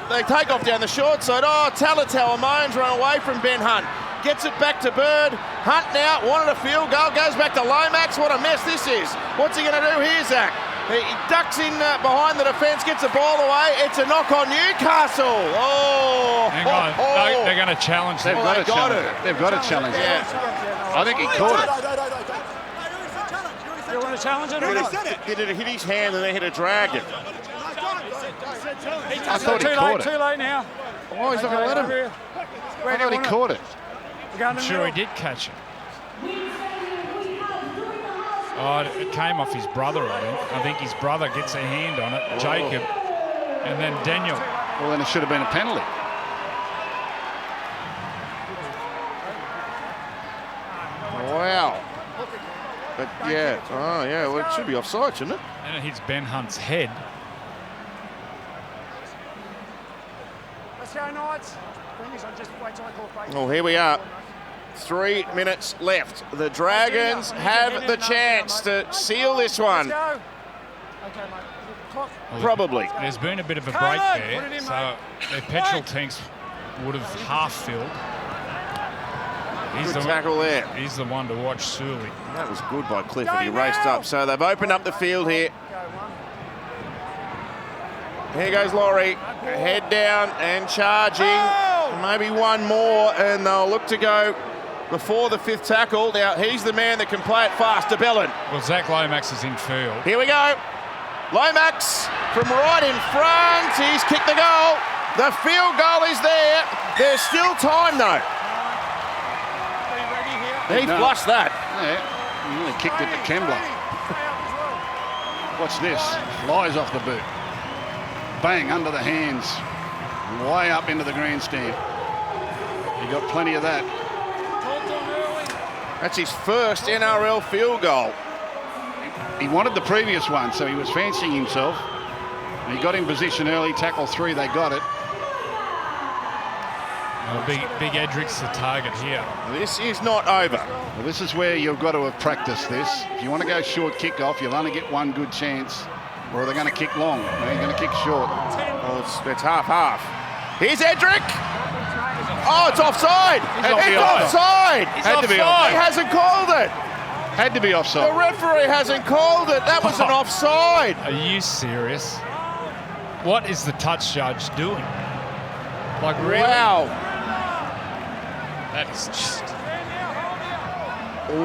they take off down the short side. Oh, Talatau Amon's run away from Ben Hunt. Gets it back to Bird. Hunt now wanted a field goal. Goes back to Lomax. What a mess this is. What's he going to do here, Zach? He ducks in behind the defence, gets the ball away. It's a knock on Newcastle. Oh! Hang on. No, they're going to challenge them. They've got to challenge it. Yeah. I think he caught it. You want to challenge it or not? Did it hit his hand and then hit a dragon? I thought he caught it. Too late now. Oh, he's not going to let him. I thought he caught it. I'm sure he did catch it. Oh, it came off his brother, I think. I think his brother gets a hand on it, Jacob, and then Daniel. Well, then it should have been a penalty. Wow. But yeah, well, it should be offside, shouldn't it? And it hits Ben Hunt's head. Let's go, Knights. Oh, here we are. 3 minutes left. The Dragons have the chance to seal this one. Probably. There's been a bit of a break there, so their petrol tanks would have half filled. Good tackle there. He's the one to watch, Sully. That was good by Clifford. He raced up. So they've opened up the field here. Here goes Laurie. Head down and charging. Maybe one more, and they'll look to go before the fifth tackle. Now, he's the man that can play it fast. De Bellin. Well, Zach Lomax is in field. Here we go. Lomax from right in front. He's kicked the goal. The field goal is there. There's still time, though. He flushed that. Yeah, he really kicked it to Kembler. Watch this. Flies off the boot. Bang, under the hands. Way up into the grandstand. He got plenty of that. That's his first NRL field goal. He wanted the previous one, so he was fancying himself. He got in position early, tackle 3, they got it. Well, big Edric's the target here. This is not over. Well, this is where you've got to have practiced this. If you want to go short kick-off, you'll only get one good chance. Or are they going to kick long? They're going to kick short. Well, it's half-half. Here's Edric. Oh, it's offside. It's offside. Had to be offside. He hasn't called it. Had to be offside. The referee hasn't called it. That was an offside. Are you serious? What is the touch judge doing? Like, really? Wow. That is just...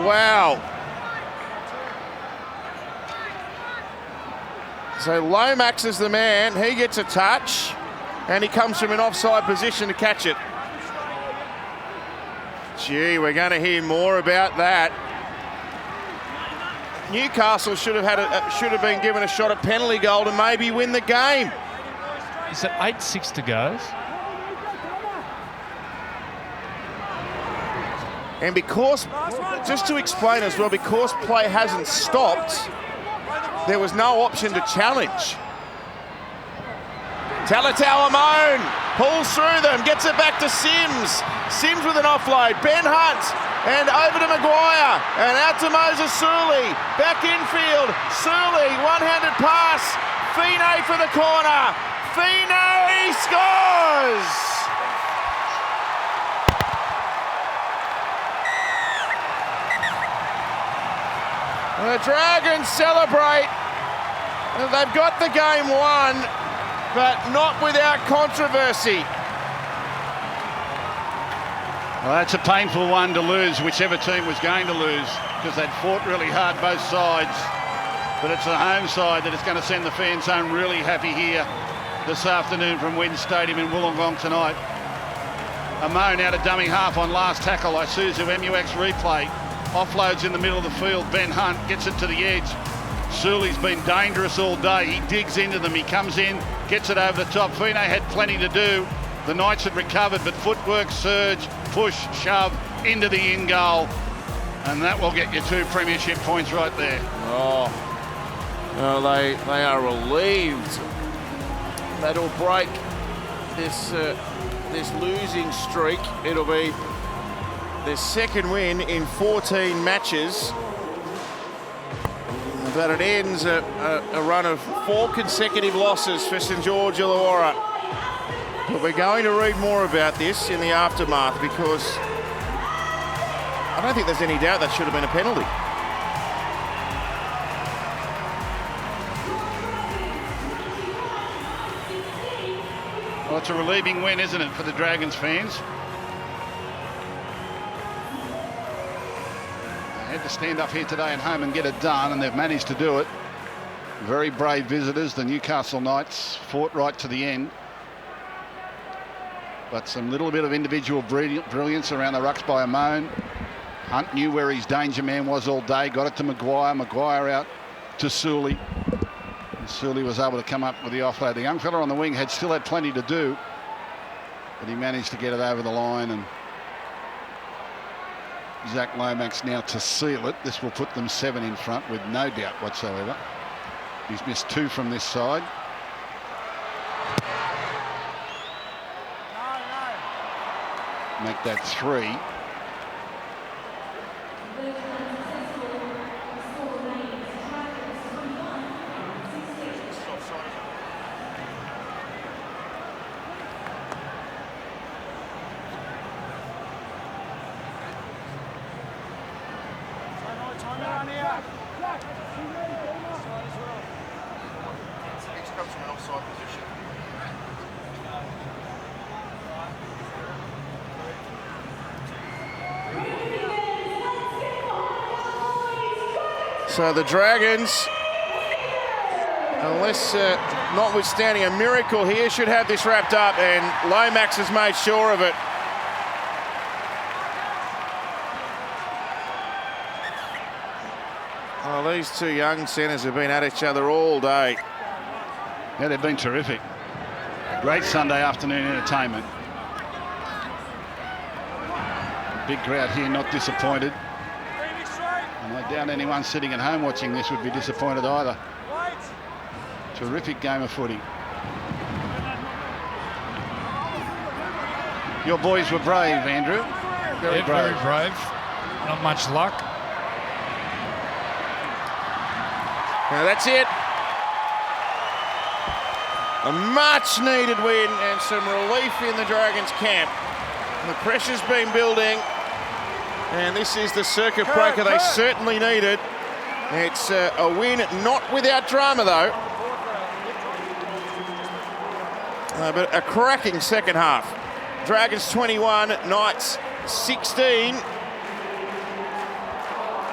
Wow. So Lomax is the man. He gets a touch, and he comes from an offside position to catch it. Gee, we're going to hear more about that. Newcastle should have been given a shot at penalty goal to maybe win the game. Is it 8-6 to go? And because, just to explain as well, because play hasn't stopped, there was no option to challenge. Talatau pulls through them, gets it back to Sims. Sims with an offload. Ben Hunt, and over to Maguire, and out to Moses Suli. Back infield, Suli, one-handed pass. Fine for the corner. Fine scores! The Dragons celebrate. They've got the game won, but not without controversy. Well, that's a painful one to lose, whichever team was going to lose, because they'd fought really hard both sides. But it's the home side that is going to send the fans home really happy here this afternoon from Wynn Stadium in Wollongong tonight. Amon out of dummy half on last tackle. Isuzu MUX replay. Offloads in the middle of the field. Ben Hunt gets it to the edge. Suli's been dangerous all day. He digs into them. He comes in, gets it over the top. Fine had plenty to do. The Knights had recovered, but footwork, surge, push, shove into the in goal. And that will get you 2 premiership points right there. Oh, they are relieved. That'll break this losing streak. It'll be their second win in 14 matches. But it ends a run of 4 consecutive losses for St George Illawarra. But we're going to read more about this in the aftermath, because I don't think there's any doubt that should have been a penalty. Well, it's a relieving win, isn't it, for the Dragons fans? They had to stand up here today at home and get it done, and they've managed to do it. Very brave visitors, the Newcastle Knights, fought right to the end. But some little bit of individual brilliance around the rucks by Amon. Hunt knew where his danger man was all day, got it to Maguire. Maguire out to Suli. Suli was able to come up with the offload. The young fella on the wing still had plenty to do, but he managed to get it over the line, and Zach Lomax now to seal it. This will put them 7 in front with no doubt whatsoever. He's missed 2 from this side. Make that 3. So the Dragons, unless notwithstanding a miracle here, should have this wrapped up, and Lomax has made sure of it. Oh, these 2 young centres have been at each other all day. Yeah, they've been terrific. Great Sunday afternoon entertainment. Big crowd here, not disappointed. And I doubt anyone sitting at home watching this would be disappointed either. Terrific game of footy. Your boys were brave, Andrew. Very brave. Very brave. Not much luck. Now that's it. A much needed win and some relief in the Dragons camp. The pressure's been building, and this is the circuit breaker they certainly needed. It's a win not without drama though. But a cracking second half. Dragons 21, Knights 16.